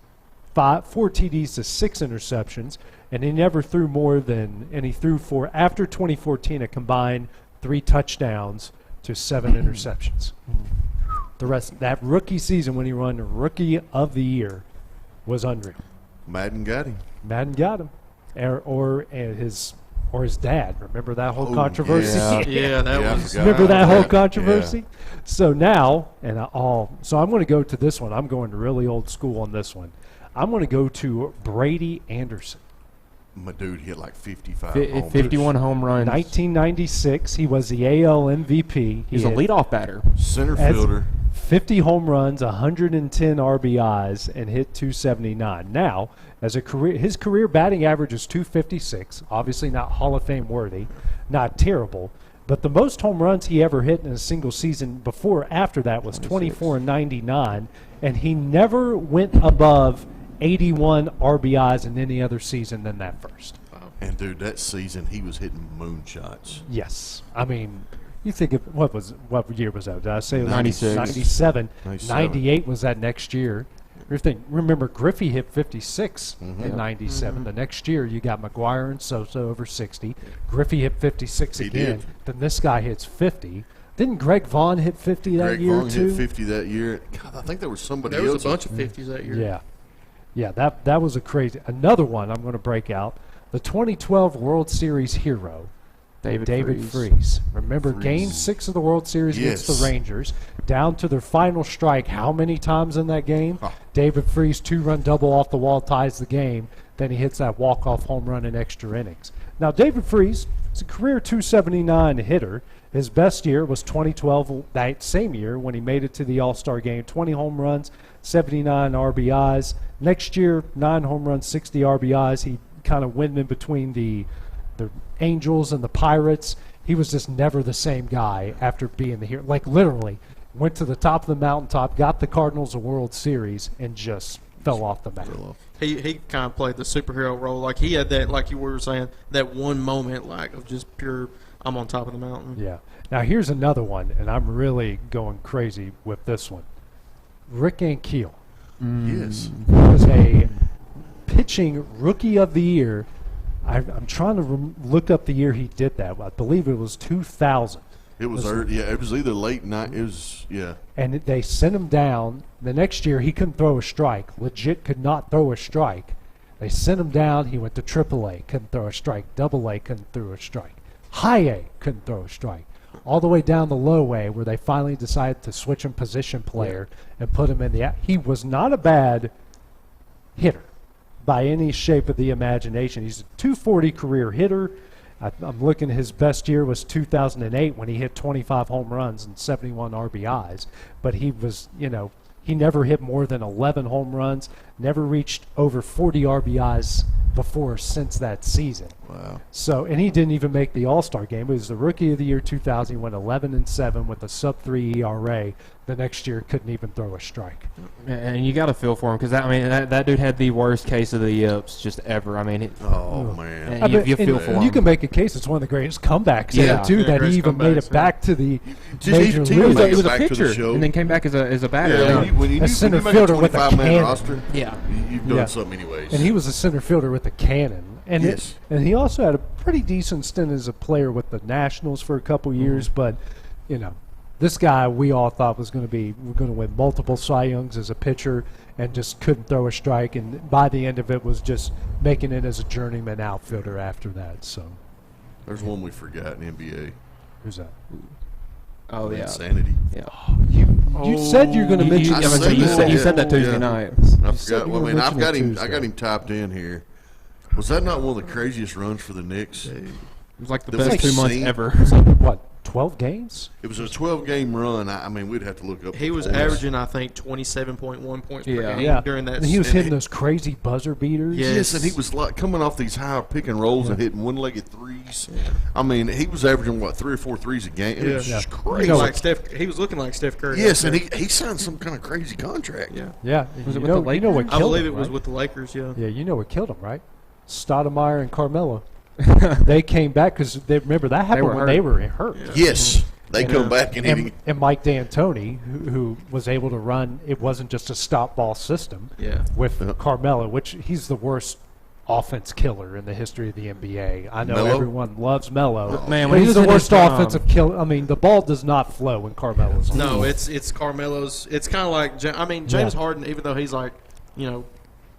Speaker 1: 4 TDs to 6 interceptions, and he never threw more than, and he threw for, after 2014, a combined 3 touchdowns to 7 interceptions. The rest, that rookie season when he won Rookie of the Year was unreal.
Speaker 22: Madden got him.
Speaker 1: Madden got him, or his dad. Remember that whole controversy?
Speaker 2: Yeah, that was.
Speaker 1: Remember that whole
Speaker 22: Yeah.
Speaker 1: controversy? So now, so I'm going to go to this one. I'm going really old school on this one. I'm going to go to Brady Anderson.
Speaker 22: My dude hit like 55 homers.
Speaker 8: 51 home runs.
Speaker 1: 1996, he was the AL MVP.
Speaker 8: He's a leadoff batter.
Speaker 22: Center fielder.
Speaker 1: 50 home runs, 110 RBIs, and hit 279. Now, as a career, his career batting average is 256. Obviously not Hall of Fame worthy, not terrible. But the most home runs he ever hit in a single season after that was 24 and 99, and he never went above 81 RBIs in any other season than that first.
Speaker 22: And dude, that season he was hitting moonshots.
Speaker 1: Yes, I mean. You think of what year was that? Did I say it was
Speaker 8: 96.
Speaker 1: 97. 98 was that next year. Remember, Griffey hit 56 in 97. The next year, you got McGuire and Sosa over 60. Griffey hit 56
Speaker 22: He
Speaker 1: again.
Speaker 22: did.
Speaker 1: Then this guy hits 50. Didn't Greg Vaughn hit 50 that
Speaker 22: Greg
Speaker 1: year
Speaker 22: Vaughn
Speaker 1: too?
Speaker 22: hit 50 that year. God, I think there was somebody
Speaker 2: There
Speaker 22: else.
Speaker 2: was a bunch of 50s that year.
Speaker 1: Yeah. That was a crazy. Another one I'm going to break out. The 2012 World Series hero. David Freese. Remember Game 6 of the World Series against the Rangers, down to their final strike. How many times in that game? David Freese 2-run double off the wall ties the game. Then he hits that walk-off home run in extra innings. Now David Freese is a career 279 hitter. His best year was 2012, that same year when he made it to the All-Star game. 20 home runs, 79 RBIs. Next year, 9 home runs, 60 RBIs. He kind of went in between the Angels and the Pirates. He was just never the same guy after being the hero. Like literally, went to the top of the mountaintop, got the Cardinals a World Series, and just fell off the map.
Speaker 2: He kind of played the superhero role. Like he had that, like you were saying, that one moment like of just pure, I'm on top of the mountain.
Speaker 1: Yeah. Now here's another one, and I'm really going crazy with this one. Rick Ankiel.
Speaker 22: Yes.
Speaker 1: Was a pitching Rookie of the Year. I'm trying to look up the year he did that. I believe it was 2000.
Speaker 22: It was it was either late night. It was
Speaker 1: And they sent him down. The next year he couldn't throw a strike. Legit could not throw a strike. They sent him down. He went to AAA, couldn't throw a strike. AA couldn't throw a strike. High A couldn't throw a strike. All the way down the low A, where they finally decided to switch him position player and put him in the. He was not a bad hitter by any shape of the imagination. He's a 240 career hitter. I'm looking at his best year was 2008 when he hit 25 home runs and 71 RBIs. But he was, he never hit more than 11 home runs, never reached over 40 RBIs before or since that season.
Speaker 22: Wow.
Speaker 1: So, and he didn't even make the All-Star game. He was the Rookie of the Year 2000. He went 11-7 with a sub-3 ERA. The next year, couldn't even throw a strike.
Speaker 8: And you got to feel for him because that dude had the worst case of the yips just ever. I mean,
Speaker 22: man.
Speaker 8: And you feel for him.
Speaker 1: You can make a case it's one of the greatest comebacks
Speaker 8: Yeah.
Speaker 1: ever, too, that he even made it back to the major leagues.
Speaker 8: He was a pitcher and then came back as a batter.
Speaker 22: Yeah, when you
Speaker 1: a center fielder with a
Speaker 22: 25-man
Speaker 1: cannon.
Speaker 22: roster,
Speaker 8: Yeah.
Speaker 22: you've done something anyways.
Speaker 1: And he was a center fielder with a cannon. And
Speaker 22: Yes.
Speaker 1: and he also had a pretty decent stint as a player with the Nationals for a couple years. But, you know, this guy we all thought was going to win multiple Cy Youngs as a pitcher and just couldn't throw a strike. And by the end of it was just making it as a journeyman outfielder after that. So
Speaker 22: there's one we forgot in the NBA.
Speaker 1: Who's that?
Speaker 8: Oh, yeah.
Speaker 22: Insanity.
Speaker 8: Yeah.
Speaker 1: You said you were going to mention
Speaker 8: you said that Tuesday night.
Speaker 22: I forgot. Well, I mean, I got him typed in here. Was that not one of the craziest runs for the Knicks?
Speaker 8: It was like the best 2 months ever.
Speaker 1: What, 12 games?
Speaker 22: It was a 12-game run. I mean, we'd have to look up.
Speaker 2: He was averaging, I think, 27.1 points per game during that.
Speaker 1: And he was hitting those crazy buzzer beaters.
Speaker 22: Yes, and he was like coming off these high pick and rolls and hitting one-legged threes. Yeah. I mean, he was averaging, 3 or 4 threes a game? It was just crazy.
Speaker 2: He was looking like Steph Curry.
Speaker 22: Yes, and he signed some kind of crazy contract.
Speaker 2: Yeah.
Speaker 1: Yeah.
Speaker 8: Was it with the Lakers?
Speaker 1: You know what killed
Speaker 2: I believe
Speaker 1: him,
Speaker 2: it was
Speaker 1: right?
Speaker 2: with the Lakers, yeah.
Speaker 1: Yeah, you know what killed him, right? Stoudemire and Carmelo. They came back because remember that happened when they were hurt.
Speaker 22: Yeah. Yes. They come back and
Speaker 1: Mike D'Antoni, who was able to run, it wasn't just a stop ball system with Carmelo, which he's the worst offense killer in the history of the NBA. I know everyone loves Melo, but he's the worst offensive killer. I mean, the ball does not flow when Carmelo's on.
Speaker 2: No, it's Carmelo's. It's kind of like James Harden, even though he's like,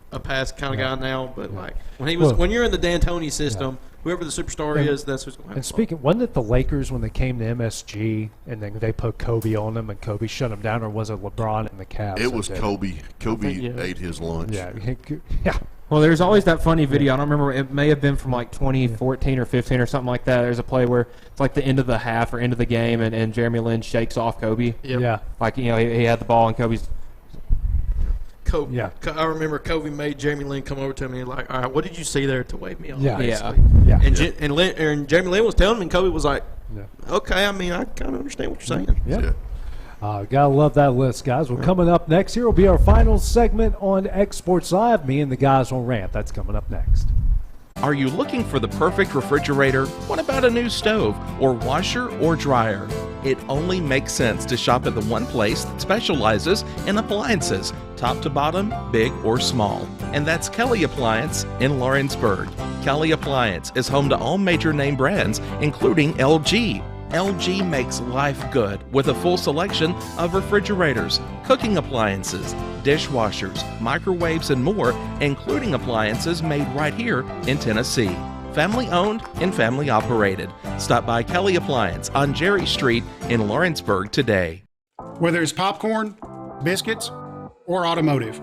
Speaker 2: a pass kind of guy now, but like when you're in the D'Antoni system, whoever the superstar is, that's who's going to have.
Speaker 1: And speaking, wasn't it the Lakers when they came to MSG and then they put Kobe on them and Kobe shut them down, or was it LeBron and the Cavs?
Speaker 22: It was Kobe. Kobe ate his lunch.
Speaker 1: Yeah.
Speaker 8: Well, there's always that funny video. I don't remember. It may have been from like 2014 or 15 or something like that. There's a play where it's like the end of the half or end of the game, and Jeremy Lin shakes off Kobe.
Speaker 2: Yep.
Speaker 1: Yeah.
Speaker 8: Like, he had the ball, and Kobe's.
Speaker 2: Kobe. Yeah. I remember Kobe made Jeremy Lin come over to me like, all right, what did you see there to wave me off?
Speaker 1: Yeah.
Speaker 2: And Jeremy Lin was telling me, and Kobe was like, okay, I mean, I kind of understand what you're saying.
Speaker 1: Yeah. Gotta love that list, guys. Well, coming up next here will be our final segment on xSports Live. Me and the guys on Rant. That's coming up next.
Speaker 4: Are you looking for the perfect refrigerator? What about a new stove or washer or dryer? It only makes sense to shop at the one place that specializes in appliances, top to bottom, big or small. And that's Kelly Appliance in Lawrenceburg. Kelly Appliance is home to all major name brands, including LG. LG makes life good with a full selection of refrigerators, cooking appliances, dishwashers, microwaves, and more, including appliances made right here in Tennessee. Family owned and family operated. Stop by Kelly Appliance on Jerry Street in Lawrenceburg today.
Speaker 5: Whether it's popcorn, biscuits, or automotive,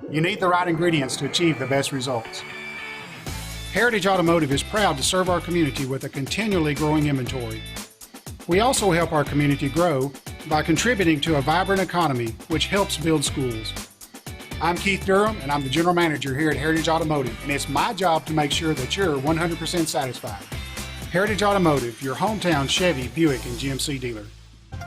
Speaker 5: you need the right ingredients to achieve the best results. Heritage Automotive is proud to serve our community with a continually growing inventory. We also help our community grow by contributing to a vibrant economy, which helps build schools. I'm Keith Durham, and I'm the General Manager here at Heritage Automotive, and it's my job to make sure that you're 100% satisfied. Heritage Automotive, your hometown Chevy, Buick, and GMC dealer.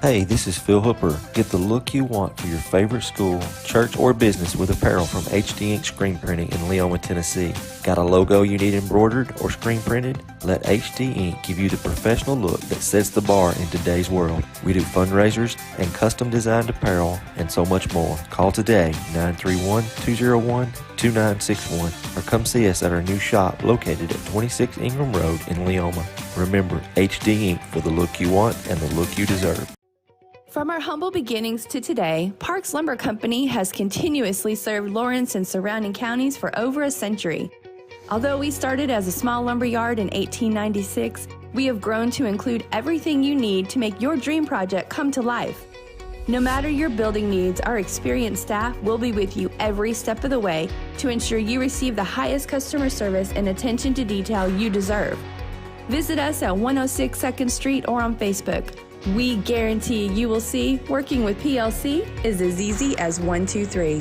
Speaker 6: Hey, this is Phil Hooper. Get the look you want for your favorite school, church, or business with apparel from HD Ink Screen Printing in Leoma, Tennessee. Got a logo you need embroidered or screen printed? Let HD Ink give you the professional look that sets the bar in today's world. We do fundraisers and custom designed apparel and so much more. Call today, 931-201-2961, or come see us at our new shop located at 26 Ingram Road in Leoma. Remember, HD Ink for the look you want and the look you deserve.
Speaker 7: From our humble beginnings to today, Parks Lumber Company has continuously served Lawrence and surrounding counties for over a century. Although we started as a small lumber yard in 1896, we have grown to include everything you need to make your dream project come to life. No matter your building needs, our experienced staff will be with you every step of the way to ensure you receive the highest customer service and attention to detail you deserve. Visit us at 106 2nd Street or on Facebook. We guarantee you will see working with PLC is as easy as 1, 2, 3.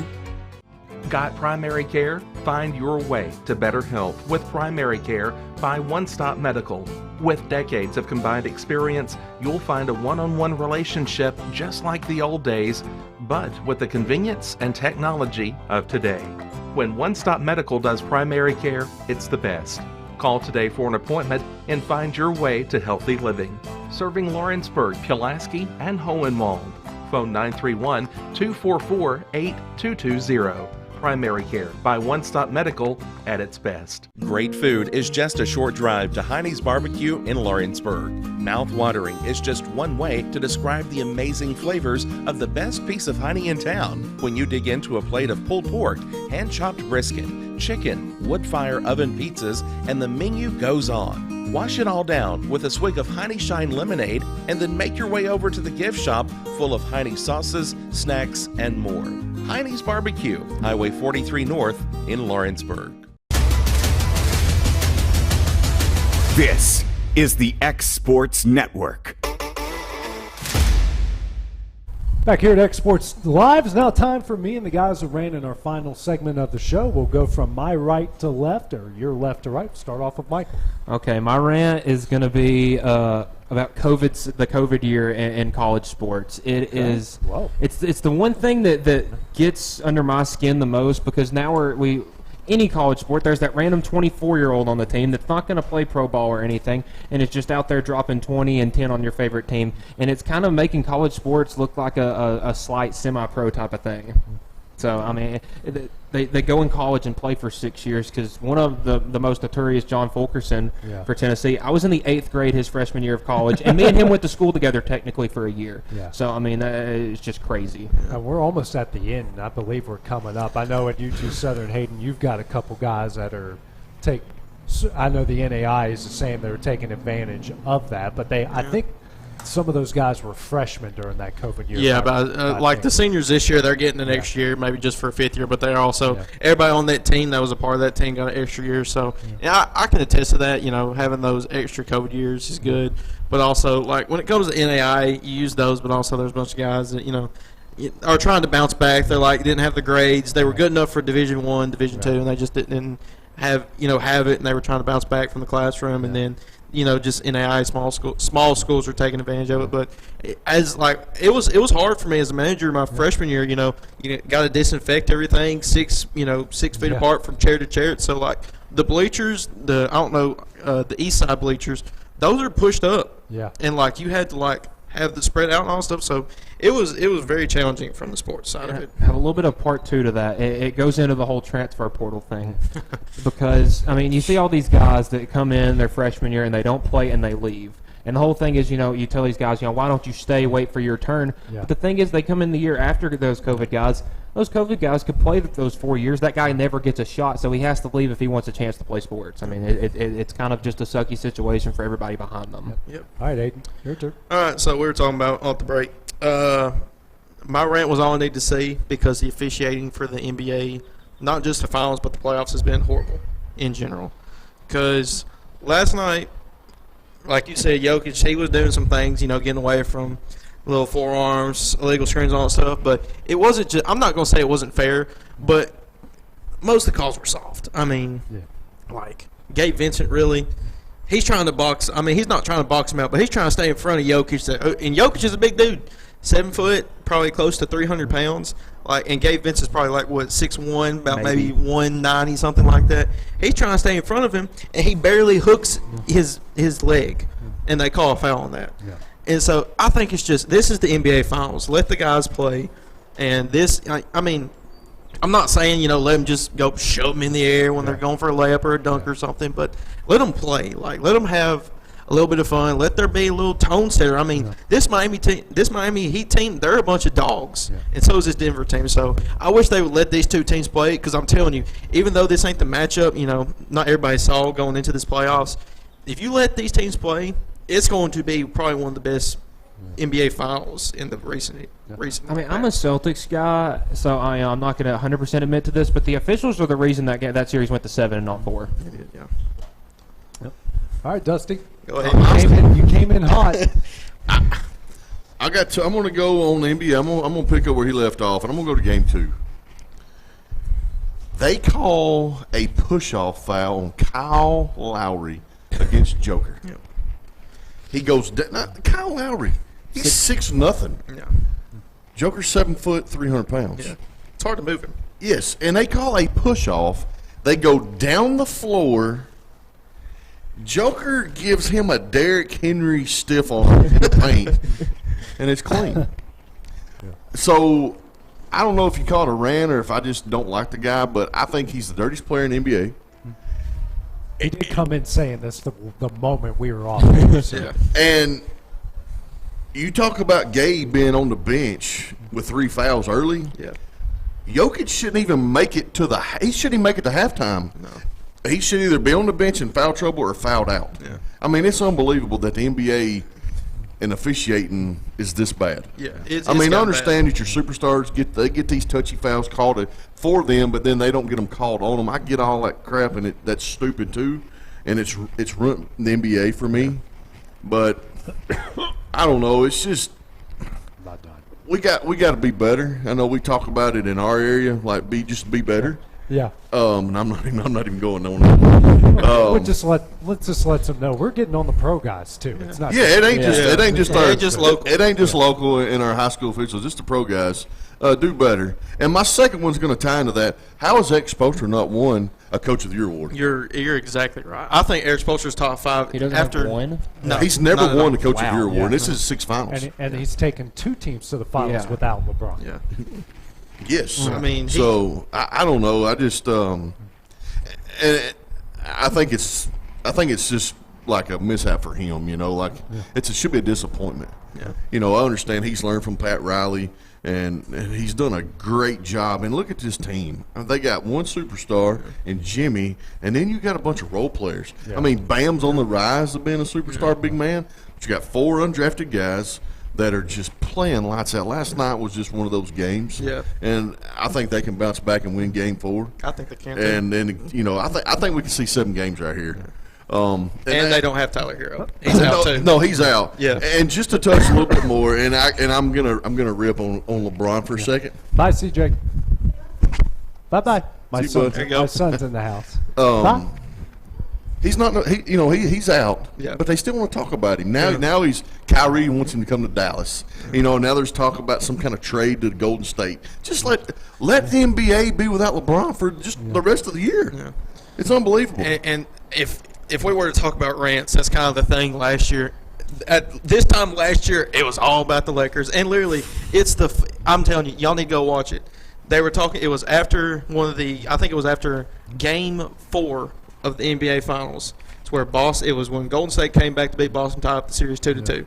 Speaker 4: Got primary care? Find your way to better health with primary care by One Stop Medical. With decades of combined experience, you'll find a one-on-one relationship just like the old days, but with the convenience and technology of today. When One Stop Medical does primary care, it's the best. Call today for an appointment and find your way to healthy living. Serving Lawrenceburg, Pulaski, and Hohenwald. Phone 931-244-8220. Primary care by One Stop Medical at its best. Great food is just a short drive to Heinie's BBQ in Lawrenceburg. Mouth-watering is just one way to describe the amazing flavors of the best piece of Hinie in town. When you dig into a plate of pulled pork, hand-chopped brisket, chicken, wood-fire oven pizzas, and the menu goes on. Wash it all down with a swig of Hinie Shine lemonade and then make your way over to the gift shop full of Hinie sauces, snacks, and more. Heinie's BBQ, Highway 43 North in Lawrenceburg.
Speaker 3: This is the xSports Network.
Speaker 1: Back here at xSports Live, it's now time for me and the guys who ran in our final segment of the show. We'll go from my right to left, or your left to right. Start off with Michael.
Speaker 8: Okay, my rant is going to be about the COVID year in college sports. It is.
Speaker 1: Whoa.
Speaker 8: It's the one thing that gets under my skin the most, because now any college sport, there's that random 24-year-old on the team that's not going to play pro ball or anything, and it's just out there dropping 20 and 10 on your favorite team, and it's kind of making college sports look like a slight semi-pro type of thing. So, I mean, they go in college and play for 6 years, because one of the most notorious, John Fulkerson for Tennessee, I was in the 8th grade his freshman year of college, and me and him went to school together technically for a year.
Speaker 1: Yeah.
Speaker 8: So, I mean, it's just crazy.
Speaker 1: We're almost at the end. I believe we're coming up. I know at UT Southern, Hayden, you've got a couple guys that are I know the NAI is saying they're taking advantage of that, but I think some of those guys were freshmen during that COVID year.
Speaker 2: Yeah, but like the seniors this year, they're getting an extra year, maybe just for a 5th year, but they're also everybody on that team that was a part of that team got an extra year. So I can attest to that. Having those extra COVID years is good, but also like when it comes to NAI, you use those, but also there's a bunch of guys that are trying to bounce back. They're like didn't have the grades. They were good enough for Division I, Division II, and they just didn't have it, and they were trying to bounce back from the classroom, and then. Just NAI small schools are taking advantage of it, but it was hard for me as a manager my freshman year. You got to disinfect everything 6 feet apart from chair to chair. So like the bleachers, the east side bleachers, those are pushed up.
Speaker 1: Yeah,
Speaker 2: and like you had to have the spread out and all stuff. So it was very challenging from the sports side of it.
Speaker 8: Have a little bit of part 2 to that. It goes into the whole transfer portal thing, because I mean you see all these guys that come in their freshman year and they don't play and they leave. And the whole thing is, you tell these guys, why don't you stay, wait for your turn?
Speaker 1: Yeah.
Speaker 8: But the thing is, they come in the year after those COVID guys. Those COVID guys could play those 4 years. That guy never gets a shot, so he has to leave if he wants a chance to play sports. I mean, it's kind of just a sucky situation for everybody behind them.
Speaker 2: Yep.
Speaker 1: All right, Aiden, your turn.
Speaker 2: All right, so we were talking about off the break. My rant was all I need to say, because the officiating for the NBA, not just the finals but the playoffs, has been horrible in general. Because last night, like you said, Jokic, he was doing some things, getting away from little forearms, illegal screens, all that stuff. But it wasn't just – I'm not going to say it wasn't fair, but most of the calls were soft. I mean, like Gabe Vincent really – he's trying to box – I mean, he's not trying to box him out, but he's trying to stay in front of Jokic. And Jokic is a big dude, 7 foot, probably close to 300 pounds. And Gabe Vincent's probably 6'1", about maybe 190, something like that. He's trying to stay in front of him, and he barely hooks his leg, and they call a foul on that.
Speaker 1: Yeah.
Speaker 2: And so I think this is the NBA Finals. Let the guys play. And this, I mean, I'm not saying, let them just go shove them in the air when they're going for a layup or a dunk or something, but let them play. Let them have a little bit of fun. Let there be a little tone setter. I mean, this Miami Heat team, they're a bunch of dogs, and so is this Denver team. So I wish they would let these two teams play, because I'm telling you, even though this ain't the matchup, not everybody saw going into this playoffs, if you let these teams play, it's going to be probably one of the best NBA Finals in the recent.
Speaker 8: I mean, I'm a Celtics guy, so I'm not going to 100% admit to this, but the officials are the reason that series went to 7 and not 4.
Speaker 2: Yeah.
Speaker 1: Yep. All right, Dusty.
Speaker 2: Go ahead.
Speaker 1: You came in hot.
Speaker 22: I'm going to go on NBA. I'm going to pick up where he left off, and I'm going to go to Game 2. They call a push-off foul on Kyle Lowry against Joker.
Speaker 2: Yep.
Speaker 22: He goes Kyle Lowry. He's 6'0".
Speaker 2: Yeah.
Speaker 22: Joker's 7 foot, 300 pounds.
Speaker 2: Yeah. It's hard to move him.
Speaker 22: Yes, and they call a push-off. They go down the floor. Joker gives him a Derrick Henry stiff arm in the paint, and it's clean. So I don't know if you call it a rant or if I just don't like the guy, but I think he's the dirtiest player in the NBA.
Speaker 1: He did come in saying this the moment we were off air. So.
Speaker 22: Yeah. And you talk about Gabe being on the bench with 3 fouls early.
Speaker 2: Yeah.
Speaker 22: Jokic shouldn't even make it to he shouldn't even make it to halftime. No. He should either be on the bench in foul trouble or fouled out.
Speaker 2: Yeah.
Speaker 22: I mean, it's unbelievable that the NBA and officiating is this bad.
Speaker 2: Yeah.
Speaker 22: I mean, I understand that your superstars get these touchy fouls called for them, but then they don't get them called on them. I get all that crap, and that's stupid too, and it's ruined the NBA for me. But I don't know. It's just
Speaker 1: not done.
Speaker 22: We got to be better. I know we talk about it in our area, like just be better.
Speaker 1: Yeah.
Speaker 22: And I'm not even going on.
Speaker 1: Let's just let them know we're getting on the pro guys too. It's not.
Speaker 22: Yeah, it ain't just
Speaker 2: local.
Speaker 22: It ain't just local in our high school officials. Just the pro guys do better. And my second one's going to tie into that. How has Spoelstra not won a Coach of the Year award?
Speaker 2: You're exactly right. I think Eric Spoelstra's top 5.
Speaker 8: He doesn't have one.
Speaker 22: No, he's never won the Coach of the Year award. This is 6 finals,
Speaker 1: and he's taken 2 teams to the finals without LeBron.
Speaker 22: Yeah. Yes,
Speaker 2: I mean,
Speaker 22: so I don't know. I just and I think it's just like a mishap for him. You know, like it should be a disappointment.
Speaker 2: Yeah.
Speaker 22: You know, I understand he's learned from Pat Riley, and he's done a great job. And look at this team; they got one superstar in Jimmy, and then you got a bunch of role players.
Speaker 1: Yeah.
Speaker 22: I mean, Bam's on the rise of being a superstar, big man. But you got 4 undrafted guys that are just playing lights out. Last night was just one of those games.
Speaker 2: Yeah.
Speaker 22: And I think they can bounce back and win game 4.
Speaker 2: I think they can.
Speaker 22: And then, you know, I think we can see 7 games right here.
Speaker 2: And they don't have Tyler Hero. He's out too.
Speaker 22: No, he's out.
Speaker 2: Yeah.
Speaker 22: And just to touch a little bit more, and I'm gonna rip on LeBron for a second.
Speaker 1: Bye, CJ. Bye. My
Speaker 22: See you,
Speaker 1: son's in the house.
Speaker 22: Bye. He's not. He's out.
Speaker 2: Yeah.
Speaker 22: But they still want to talk about him now. Now Kyrie wants him to come to Dallas. You know. Now there's talk about some kind of trade to Golden State. Just let the NBA be without LeBron for just the rest of the year.
Speaker 2: Yeah.
Speaker 22: It's unbelievable.
Speaker 2: And if we were to talk about rants, that's kind of the thing last year. At this time last year, it was all about the Lakers, and literally, I'm telling you, y'all need to go watch it. They were talking. It was after I think it was after Game 4 of the NBA Finals. It's where it was when Golden State came back to beat Boston, tied up the series 2-2.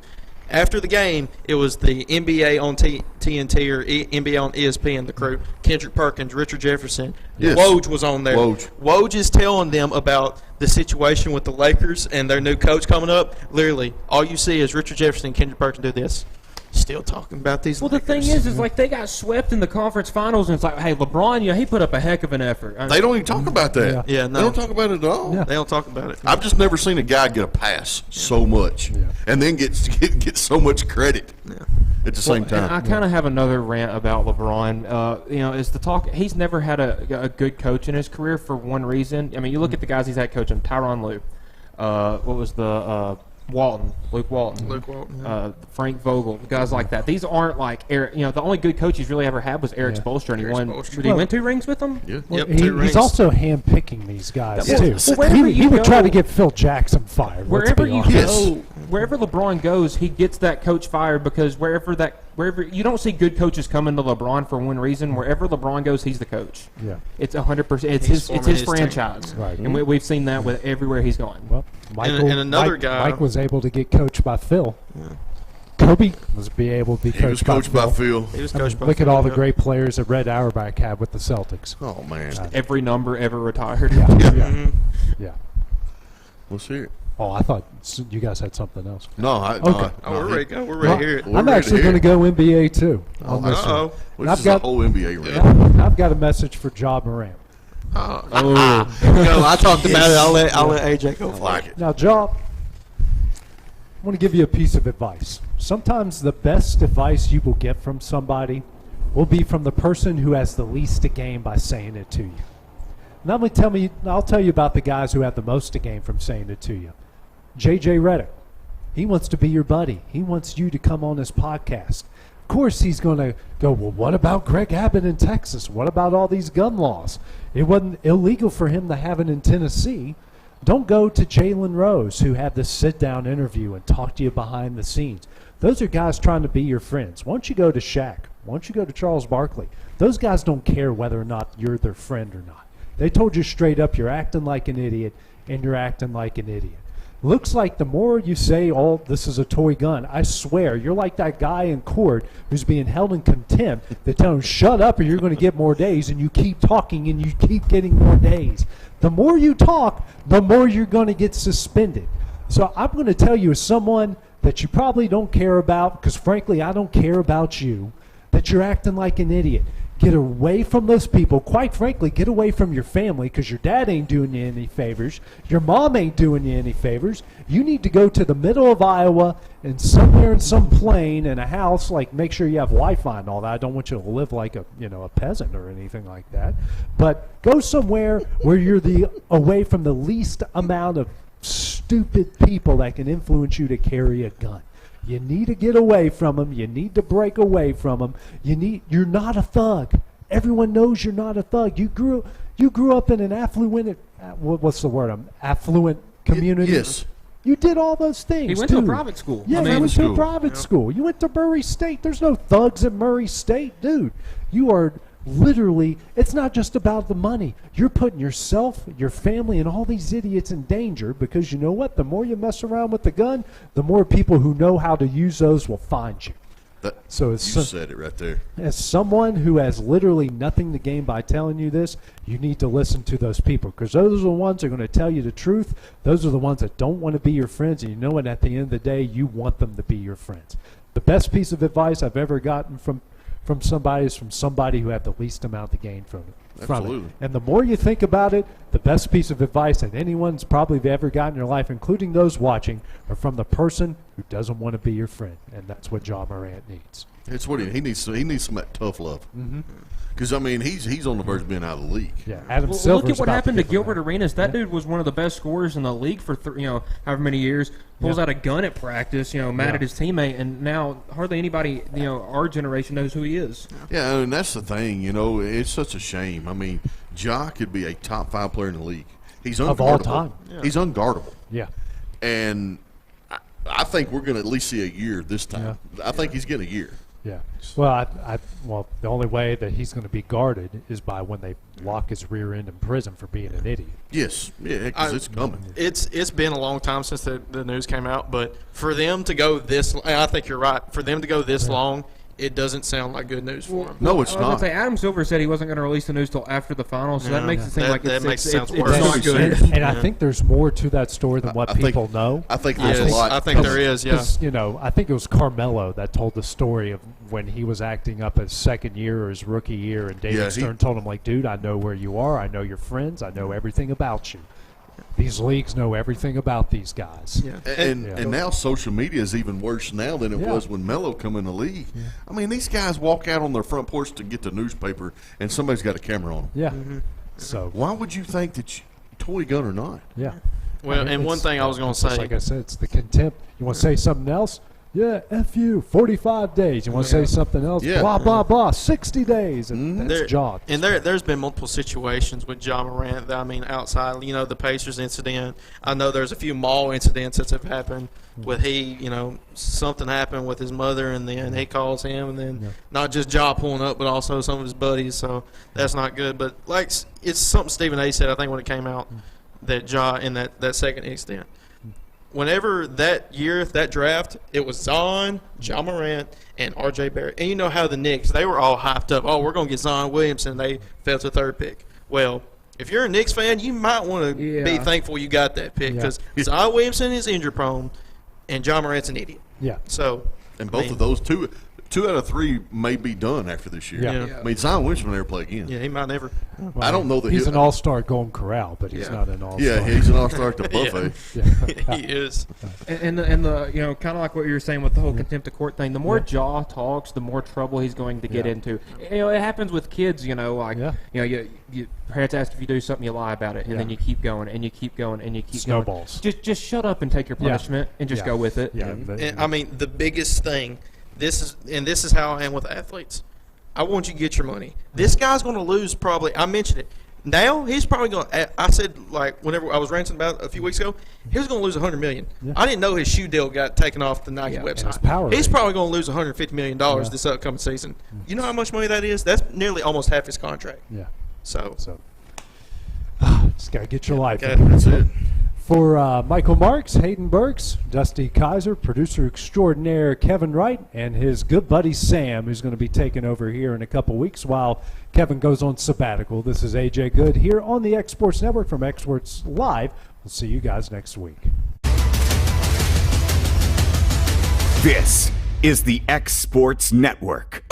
Speaker 2: After the game, it was the NBA on TNT or NBA on ESPN, the crew. Kendrick Perkins, Richard Jefferson,
Speaker 22: Yes.
Speaker 2: Woj was on there. Woj is telling them about the situation with the Lakers and their new coach coming up. Literally, all you see is Richard Jefferson and Kendrick Perkins do this. Still talking about these
Speaker 8: Well,
Speaker 2: Lakers.
Speaker 8: the thing is like they got swept in the conference finals, and it's like, hey, LeBron, he put up a heck of an effort.
Speaker 22: They don't even talk about that.
Speaker 2: Yeah, no.
Speaker 22: They don't talk about it at all.
Speaker 2: They don't talk about it.
Speaker 22: I've just never seen a guy get a pass so much, and then get so much credit at the same time.
Speaker 8: And I kind of have another rant about LeBron. Is the talk. He's never had a good coach in his career for one reason. I mean, you look at the guys he's had coaching: Tyronn Lue. What was the Luke Walton, Frank Vogel, guys like that. These aren't like Eric. The only good coach he's really ever had was Eric Spoelstra, and he won 2 rings with them.
Speaker 22: Yeah.
Speaker 1: Well, he's also handpicking these guys too.
Speaker 8: Well,
Speaker 1: he would try to get Phil Jackson fired.
Speaker 8: Wherever you go, wherever LeBron goes, he gets that coach fired because wherever you don't see good coaches coming to LeBron for one reason. Wherever LeBron goes, he's the coach.
Speaker 1: Yeah,
Speaker 8: it's 100%. It's his franchise,
Speaker 1: team. Right.
Speaker 8: And we've seen that with everywhere he's gone.
Speaker 1: Well,
Speaker 2: and another guy,
Speaker 1: Mike was able to get coached by Phil. Yeah. Kobe was able to be coached by Phil.
Speaker 22: He was coached by
Speaker 1: Look
Speaker 22: Phil.
Speaker 1: at all the great players that Red Auerbach had with the Celtics.
Speaker 22: Oh man,
Speaker 8: every number ever retired.
Speaker 1: Yeah.
Speaker 22: Let's hear it.
Speaker 1: Oh, I thought you guys had something else.
Speaker 22: No,
Speaker 1: okay.
Speaker 2: We're ready to go. We're ready to hear it.
Speaker 1: I'm actually going to go NBA too. On this one.
Speaker 22: This is a whole NBA rant.
Speaker 1: Yeah, I've got a message for Ja Morant.
Speaker 2: No, I talked about it. I'll let AJ go.
Speaker 22: Like it.
Speaker 1: Now, Ja, I want to give you a piece of advice. Sometimes the best advice you will get from somebody will be from the person who has the least to gain by saying it to you. Now I'll tell you about the guys who have the most to gain from saying it to you. J.J. Redick. He wants to be your buddy. He wants you to come on his podcast. Of course he's going to go, well, what about Greg Abbott in Texas? What about all these gun laws? It wasn't illegal for him to have it in Tennessee. Don't go to Jalen Rose, who had this sit-down interview and talk to you behind the scenes. Those are guys trying to be your friends. Why don't you go to Shaq? Why don't you go to Charles Barkley? Those guys don't care whether or not you're their friend or not. They told you straight up you're acting like an idiot, and you're acting like an idiot. Looks like the more you say, oh, this is a toy gun, I swear, you're like that guy in court who's being held in contempt. They tell him, shut up or you're going to get more days, and you keep talking and you keep getting more days. The more you talk, the more you're going to get suspended. So I'm going to tell you, as someone that you probably don't care about, because frankly I don't care about you, that you're acting like an idiot. Get away from those people. Quite frankly, get away from your family, because your dad ain't doing you any favors. Your mom ain't doing you any favors. You need to go to the middle of Iowa and somewhere in some plain in a house, like make sure you have Wi-Fi and all that. I don't want you to live like a peasant or anything like that. But go somewhere where you're away from the least amount of stupid people that can influence you to carry a gun. You need to get away from them. You need to break away from them. You're not a thug. Everyone knows you're not a thug. You grew up in an affluent, what's the word? Affluent community.
Speaker 22: Yes.
Speaker 1: You did all those things.
Speaker 8: He went to a private school.
Speaker 1: Yeah, he went to a private school. You went to Murray State. There's no thugs at Murray State, dude. You are literally, it's not just about the money. You're putting yourself, your family, and all these idiots in danger, because you know what? The more you mess around with the gun, the more people who know how to use those will find you.
Speaker 22: You said it right there.
Speaker 1: As someone who has literally nothing to gain by telling you this, you need to listen to those people, because those are the ones that are going to tell you the truth. Those are the ones that don't want to be your friends, and you know what? At the end of the day, you want them to be your friends. The best piece of advice I've ever gotten from somebody is from somebody who had the least amount to gain from it.
Speaker 22: Absolutely.
Speaker 1: And the more you think about it, the best piece of advice that anyone's probably ever gotten in their life, including those watching, are from the person who doesn't want to be your friend, and that's what Ja Morant needs.
Speaker 22: It's what he needs. He needs some of that tough love. Because I mean, he's on the verge of being out of the league.
Speaker 1: Yeah, Adam
Speaker 8: Well,
Speaker 1: Silver's
Speaker 8: look at what
Speaker 1: about
Speaker 8: happened to
Speaker 1: get
Speaker 8: Gilbert Arenas. That dude was one of the best scorers in the league for however many years. Pulls out a gun at practice, mad at his teammate, and now hardly anybody, our generation knows who he is.
Speaker 22: Yeah, and that's the thing. It's such a shame. I mean, Ja could be a top 5 player in the league. He's unguardable.
Speaker 1: Of all time.
Speaker 22: Yeah. He's unguardable.
Speaker 1: Yeah.
Speaker 22: And I think we're going to at least see a year this time. Yeah. I think he's getting a year.
Speaker 1: Yeah. Well, well, the only way that he's going to be guarded is by when they lock his rear end in prison for being an idiot.
Speaker 22: Yes. Yeah, because it's coming.
Speaker 2: It's been a long time since the news came out, but for them to go this, I think you're right. For them to go this long, it doesn't sound like good news for him.
Speaker 22: No, it's
Speaker 8: I was
Speaker 22: not.
Speaker 8: Say Adam Silver said he wasn't going to release the news till after the finals, so that makes it seem like
Speaker 2: it's
Speaker 8: not good.
Speaker 1: And I think there's more to that story than what people know.
Speaker 22: I think there's a lot.
Speaker 2: I think there is, yeah.
Speaker 1: I think it was Carmelo that told the story of when he was acting up his second year or his rookie year, and David Stern told him, like, dude, I know where you are. I know your friends. I know everything about you. These leagues know everything about these guys.
Speaker 22: Yeah. And now social media is even worse now than it was when Melo come in the league. Yeah. I mean, these guys walk out on their front porch to get the newspaper, and somebody's got a camera on them.
Speaker 1: Yeah. So
Speaker 22: why would you think that toy gun or not?
Speaker 1: Yeah.
Speaker 2: Well, and one thing I was going to say.
Speaker 1: Like I said, it's the contempt. You want to say something else? Yeah, F you, 45 days. You want to say something else?
Speaker 22: Yeah.
Speaker 1: Blah, blah, blah, 60 days. And that's Ja.
Speaker 2: And there's been multiple situations with Ja Morant that, outside, the Pacers incident. I know there's a few mall incidents that have happened with something happened with his mother, and then he calls him, and then not just Ja pulling up, but also some of his buddies. So that's not good. But, it's something Stephen A. said, I think, when it came out, that Ja, in that second incident. Whenever that year, that draft, it was Zion, Ja Morant, and R.J. Barrett. And you know how the Knicks, they were all hyped up. Oh, we're going to get Zion Williamson. They fell to third pick. Well, if you're a Knicks fan, you might want to be thankful you got that pick, because Zion Williamson is injury prone, and Ja Morant's an idiot.
Speaker 1: Yeah.
Speaker 22: So, and both of those two, 2 out of 3 may be done after this year.
Speaker 2: Yeah.
Speaker 22: I mean, Zion Williams will never play again.
Speaker 2: Yeah, he might never.
Speaker 22: I don't know that
Speaker 1: he's an all-star at Golden Corral, but he's not an all-star.
Speaker 22: Yeah, he's an all-star at the buffet.
Speaker 2: He is.
Speaker 8: And the you know, kind of like what you were saying with the whole contempt of court thing. The more Jaw talks, the more trouble he's going to get into. You know, it happens with kids. You know, like you know, you parents ask if you do something, you lie about it, and then you keep going and you keep going and you keep
Speaker 1: Snowballs.
Speaker 8: going. Just shut up and take your punishment and just go with it.
Speaker 2: And, I mean, the biggest thing. This is how I am with athletes. I want you to get your money. This guy's going to lose probably. I mentioned it. Now he's probably going. I said like whenever I was ranting about a few weeks ago, he was going to lose $100 million. I didn't know his shoe deal got taken off the Nike website. He's probably going to lose $150 million this upcoming season. You know how much money that is? That's nearly almost half his contract.
Speaker 1: Yeah.
Speaker 2: So
Speaker 1: just got to get your life.
Speaker 2: Okay, that's it.
Speaker 1: For Michael Marks, Hayden Burks, Dusty Kaiser, producer extraordinaire Kevin Wright, and his good buddy Sam, who's going to be taking over here in a couple weeks while Kevin goes on sabbatical. This is AJ Good here on the xSports Network from xSports Live. We'll see you guys next week.
Speaker 3: This is the xSports Network.